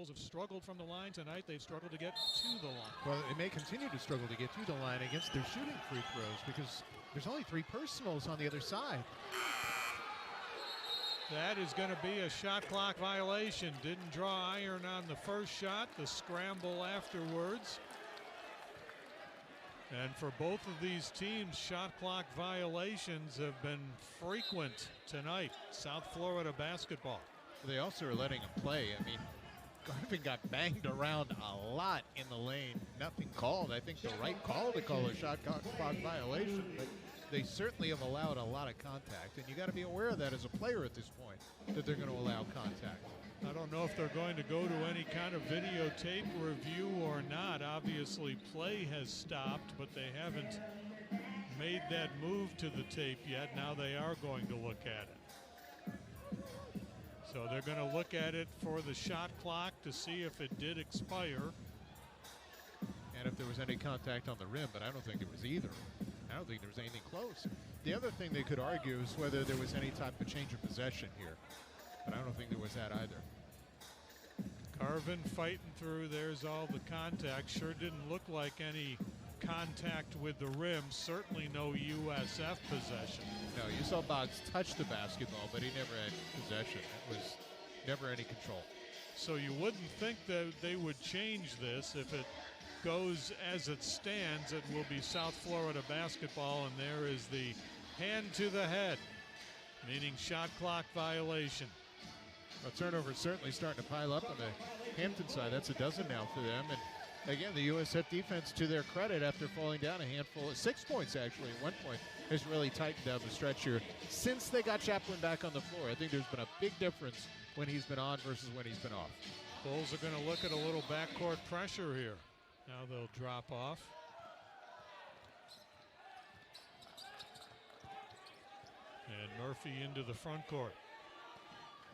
A: Have struggled from the line tonight. They've struggled to get to the line.
B: Well, they may continue to struggle to get to the line against their shooting free throws because there's only 3 personals on the other side.
A: That is going to be a shot clock violation. Didn't draw iron on the first shot, the scramble afterwards. And for both of these teams, shot clock violations have been frequent tonight. South Florida basketball.
B: They also are letting him play. I mean, Garvin got banged around a lot in the lane. Nothing called. I think the right call to call a shot clock violation, but they certainly have allowed a lot of contact, and you got to be aware of that as a player at this point, that they're going to allow contact.
A: I don't know if they're going to go to any kind of videotape review or not. Obviously, play has stopped, but they haven't made that move to the tape yet. Now they are going to look at it. So they're going to look at it for the shot clock to see if it did expire.
B: And if there was any contact on the rim, but I don't think there was either. I don't think there was anything close. The other thing they could argue is whether there was any type of change of possession here. But I don't think there was that either.
A: Garvin fighting through. There's all the contact. Sure didn't look like any contact with the rim. Certainly no USF possession.
B: No, you saw Boggs touch the basketball, but he never had possession. It was never any control.
A: So you wouldn't think that they would change this. If it goes as it stands, it will be South Florida basketball, and there is the hand to the head, meaning shot clock violation.
B: Well, turnover certainly starting to pile up on the Hampton side. That's a dozen now for them. And again, the USF defense, to their credit, after falling down a handful, 6 points actually at one point, has really tightened down the stretch here since they got Chaplin back on the floor. I think there's been a big difference when he's been on versus when he's been off.
A: Bulls are going to look at a little backcourt pressure here. Now they'll drop off. And Murphy into the front court.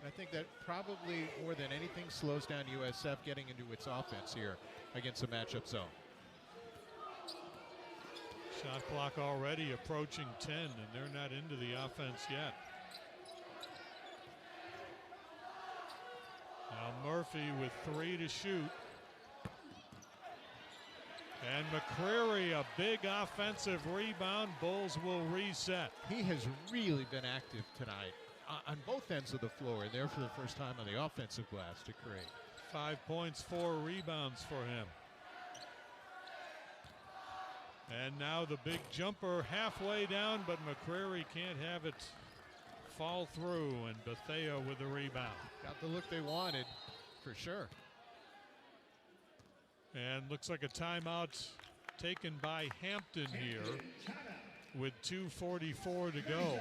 B: I think that probably more than anything slows down USF getting into its offense here against a matchup zone.
A: Shot clock already approaching 10, and they're not into the offense yet. Now Murphy with 3 to shoot. And McCreary, a big offensive rebound. Bulls will reset.
B: He has really been active tonight on both ends of the floor, and there for the first time on the offensive glass to create.
A: 5 points, 4 rebounds for him. And now the big jumper halfway down, but McCreary can't have it fall through, and Bethea with the rebound.
B: Got the look they wanted, for sure.
A: And looks like a timeout taken by Hampton here with 2:44 to go.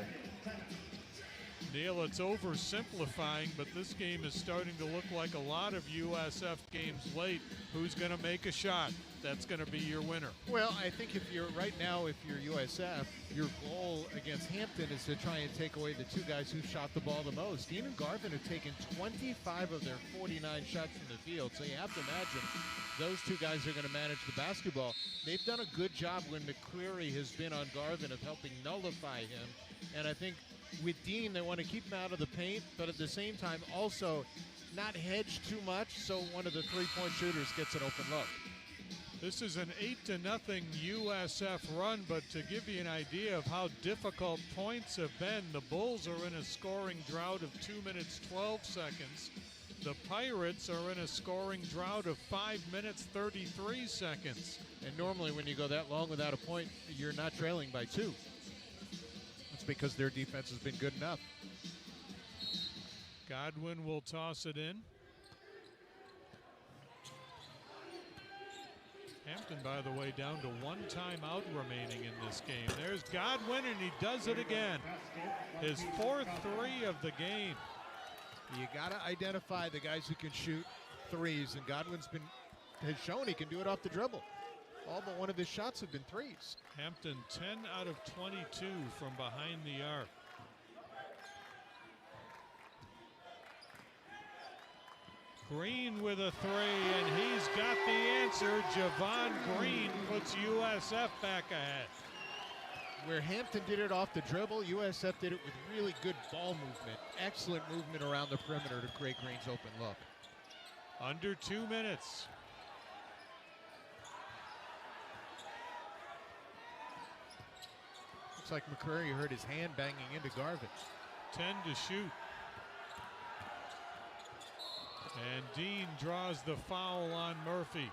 A: Neil, it's oversimplifying, but this game is starting to look like a lot of USF games late. Who's going to make a shot? That's going to be your winner.
B: Well, I think if you're right now, if you're USF, your goal against Hampton is to try and take away the 2 guys who shot the ball the most. Dean and Garvin have taken 25 of their 49 shots from the field, so you have to imagine those 2 guys are going to manage the basketball. They've done a good job when McCreary has been on Garvin of helping nullify him, and I think with Dean, they want to keep him out of the paint, but at the same time also not hedge too much so one of the 3-point shooters gets an open look.
A: This is an 8-0 USF run, but to give you an idea of how difficult points have been, the Bulls are in a scoring drought of 2 minutes 12 seconds. The Pirates are in a scoring drought of 5 minutes 33 seconds.
B: And normally when you go that long without a point, you're not trailing by 2. That's because their defense has been good enough.
A: Godwin will toss it in. Hampton, by the way, down to 1 timeout remaining in this game. There's Godwin, and he does it again. His 4th 3 of the game.
B: You got to identify the guys who can shoot threes, and Godwin's has shown he can do it off the dribble. All but one of his shots have been threes.
A: Hampton 10 out of 22 from behind the arc. Green with a 3, and he's got the answer. Javon Green puts USF back ahead.
B: Where Hampton did it off the dribble, USF did it with really good ball movement. Excellent movement around the perimeter to create Green's open look.
A: Under 2 minutes.
B: Looks like McCreary hurt his hand banging into Garvin.
A: 10 to shoot. And Dean draws the foul on Murphy.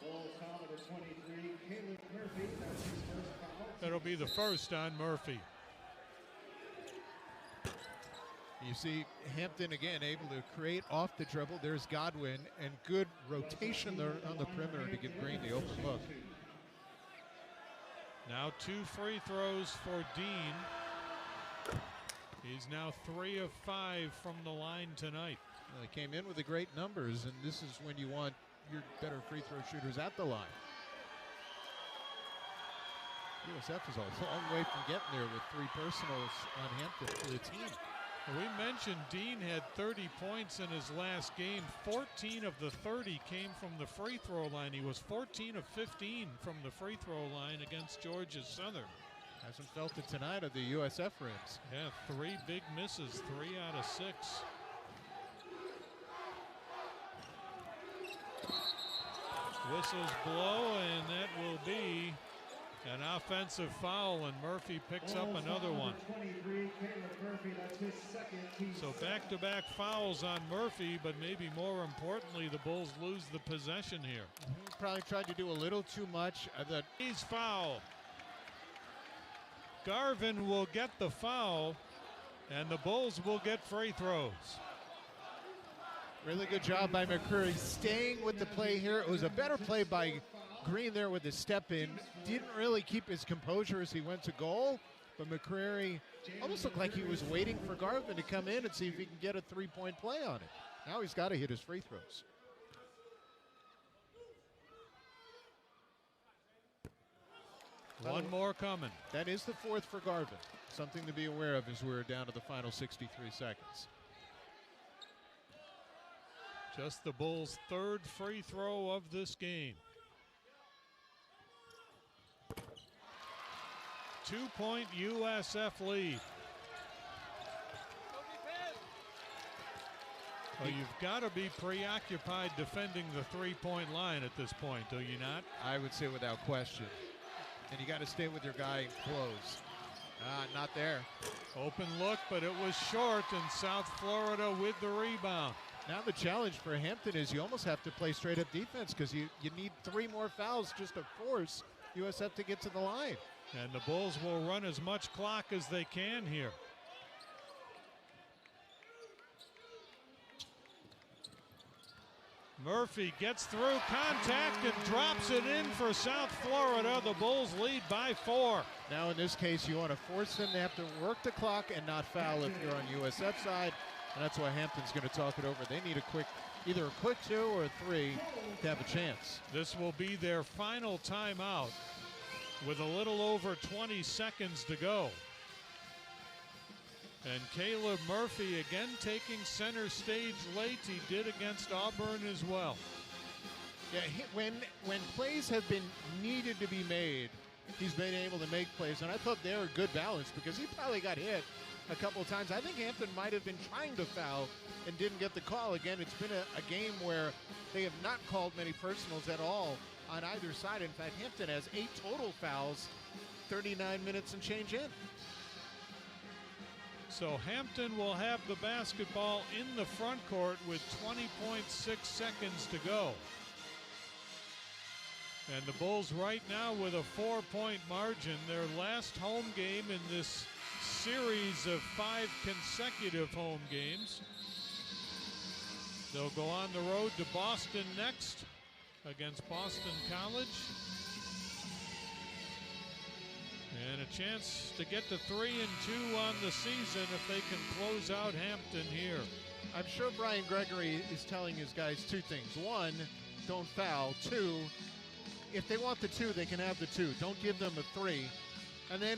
C: Bulls foul number 23, Caleb Murphy. That's his first foul.
A: That'll be the first on Murphy.
B: You see Hampton again able to create off the dribble. There's Godwin, and good rotation there on the perimeter to give Green the open look.
A: Now 2 free throws for Dean. He's now 3 of 5 from the line tonight.
B: Well, they came in with the great numbers, and this is when you want your better free throw shooters at the line. USF is a long way from getting there with 3 personals on Hampton for the team.
A: We mentioned Dean had 30 points in his last game. 14 of the 30 came from the free throw line. He was 14 of 15 from the free throw line against Georgia Southern.
B: Hasn't felt it tonight at the USF rims.
A: Yeah, 3 big misses, 3 out of 6. Whistles blow, and that will be an offensive foul, and Murphy picks up another one.
C: 23, Caleb Murphy. That's his second team.
A: So back-to-back fouls on Murphy, but maybe more importantly, the Bulls lose the possession here.
B: Probably tried to do a little too much.
A: He's foul. Garvin will get the foul, and the Bulls will get free throws.
B: Really good job by McCreary staying with the play here. It was a better play by Green there with the step in. Didn't really keep his composure as he went to goal, but McCreary almost looked like he was waiting for Garvin to come in and see if he can get a 3-point play on it. Now he's got to hit his free throws.
A: One more coming.
B: That is the 4th for Garvin. Something to be aware of as we're down to the final 63 seconds.
A: Just the Bulls' 3rd free throw of this game. 2-point USF lead. Well, you've got to be preoccupied defending the 3-point line at this point, do you not?
B: I would say without question. And you got to stay with your guy close. Not there.
A: Open look, but it was short, and South Florida with the rebound.
B: Now the challenge for Hampton is you almost have to play straight-up defense because you need 3 more fouls just to force USF to get to the line.
A: And the Bulls will run as much clock as they can here. Murphy gets through contact and drops it in for South Florida. The Bulls lead by 4.
B: Now in this case, you want to force them to have to work the clock and not foul if you're on USF side. And that's why Hampton's going to talk it over. They need either a quick 2 or a 3 to have a chance.
A: This will be their final timeout with a little over 20 seconds to go. And Caleb Murphy again taking center stage late. He did against Auburn as well.
B: Yeah, when plays have been needed to be made, he's been able to make plays. And I thought they were a good balance because he probably got hit a couple of times. I think Hampton might have been trying to foul and didn't get the call. Again, it's been a game where they have not called many personals at all on either side. In fact, Hampton has 8 total fouls, 39 minutes and change in.
A: So Hampton will have the basketball in the front court with 20.6 seconds to go. And the Bulls right now with a 4-point margin. Their last home game in this series of 5 consecutive home games. They'll go on the road to Boston next against Boston College. And a chance to get to 3-2 on the season if they can close out Hampton here.
B: I'm sure Brian Gregory is telling his guys 2 things. 1, don't foul. 2, if they want the 2, they can have the 2. Don't give them a 3. And then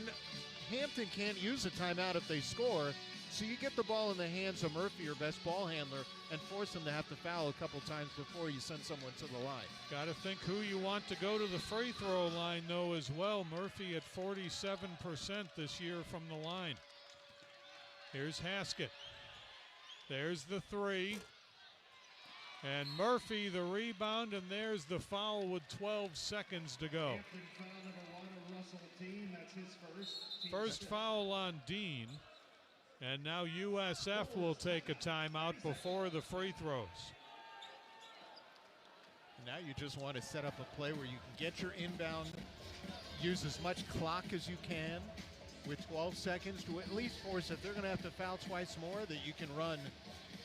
B: Hampton can't use a timeout if they score. So you get the ball in the hands of Murphy, your best ball handler, and force them to have to foul a couple times before you send someone to the line.
A: Got to think who you want to go to the free throw line, though, as well. Murphy at 47% this year from the line. Here's Haskett. There's the 3. And Murphy the rebound, and there's the foul with 12 seconds to go.
C: Russell Dean, that's his first.
A: First foul on Dean. And now USF will take a timeout before the free throws.
B: Now you just want to set up a play where you can get your inbound, use as much clock as you can with 12 seconds to at least force, if they're going to have to foul twice more, that you can run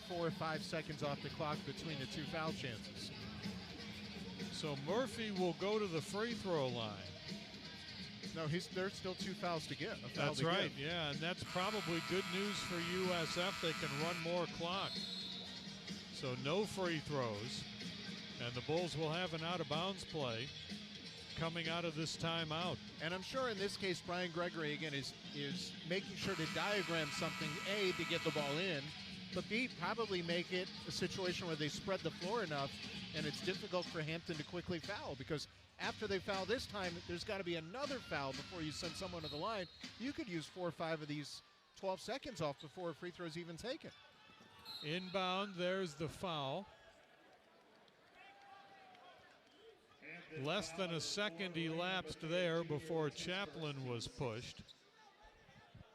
B: 4 or 5 seconds off the clock between the 2 foul chances.
A: So Murphy will go to the free throw line.
B: No, there's still 2 fouls to get.
A: That's right, yeah, and that's probably good news for USF. They can run more clock. So no free throws, and the Bulls will have an out-of-bounds play coming out of this timeout.
B: And I'm sure in this case, Brian Gregory, again, is making sure to diagram something, A, to get the ball in, but B, probably make it a situation where they spread the floor enough and it's difficult for Hampton to quickly foul, because after they foul this time, there's got to be another foul before you send someone to the line. You could use 4 or 5 of these 12 seconds off before a free throw is even taken.
A: Inbound, there's the foul. Less than a second elapsed there before Chaplin was pushed.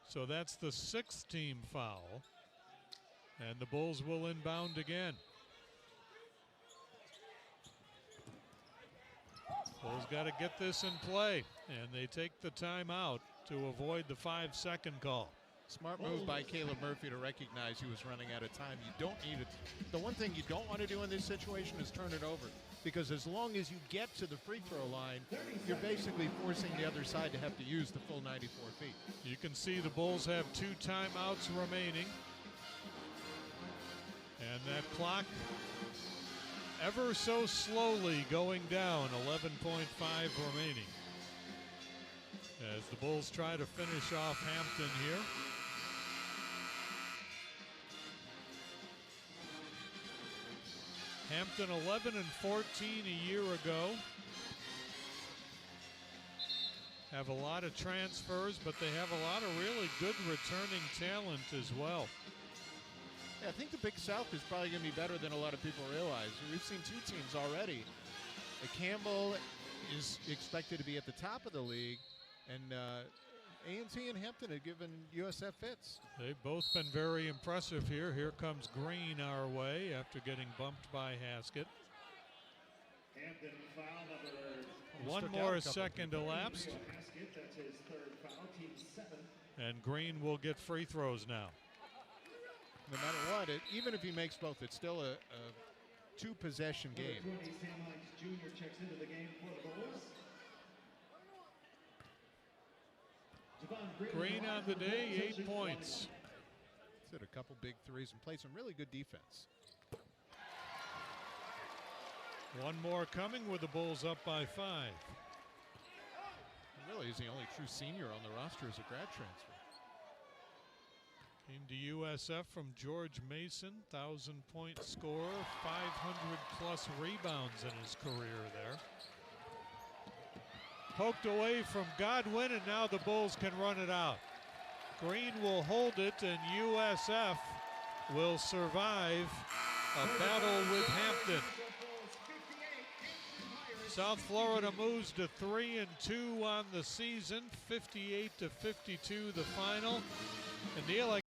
A: So that's the 6th team foul. And the Bulls will inbound again. Bulls got to get this in play, and they take the timeout to avoid the 5-second call.
B: Smart move by Caleb Murphy to recognize he was running out of time. You don't need it. The one thing you don't want to do in this situation is turn it over, because as long as you get to the free throw line, you're basically forcing the other side to have to use the full 94 feet.
A: You can see the Bulls have 2 timeouts remaining. And that clock ever so slowly going down, 11.5 remaining, as the Bulls try to finish off Hampton here. Hampton 11-14 a year ago. Have a lot of transfers, but they have a lot of really good returning talent as well.
B: I think the Big South is probably going to be better than a lot of people realize. We've seen 2 teams already. Campbell is expected to be at the top of the league, and A&T and Hampton have given USF fits. They've
A: both been very impressive here. Here comes Green our way after getting bumped by Haskett.
C: Hampton foul number.
A: One more second elapsed.
C: Haskett, that's his 3rd foul, team 7.
A: And Green will get free throws now.
B: No matter what, even if he makes both, it's still a 2-possession game.
C: Sam Hines Jr. checks into the game for the Bulls.
A: Green on the day, 8 points.
B: He's hit a couple big threes and played some really good defense.
A: One more coming with the Bulls up by 5.
B: Really, he's the only true senior on the roster as a grad transfer.
A: Came to USF from George Mason, 1,000-point scorer, 500-plus rebounds in his career there. Poked away from Godwin, and now the Bulls can run it out. Green will hold it, and USF will survive a battle with Hampton. South Florida moves to 3-2 on the season, 58-52 the final. And Neil,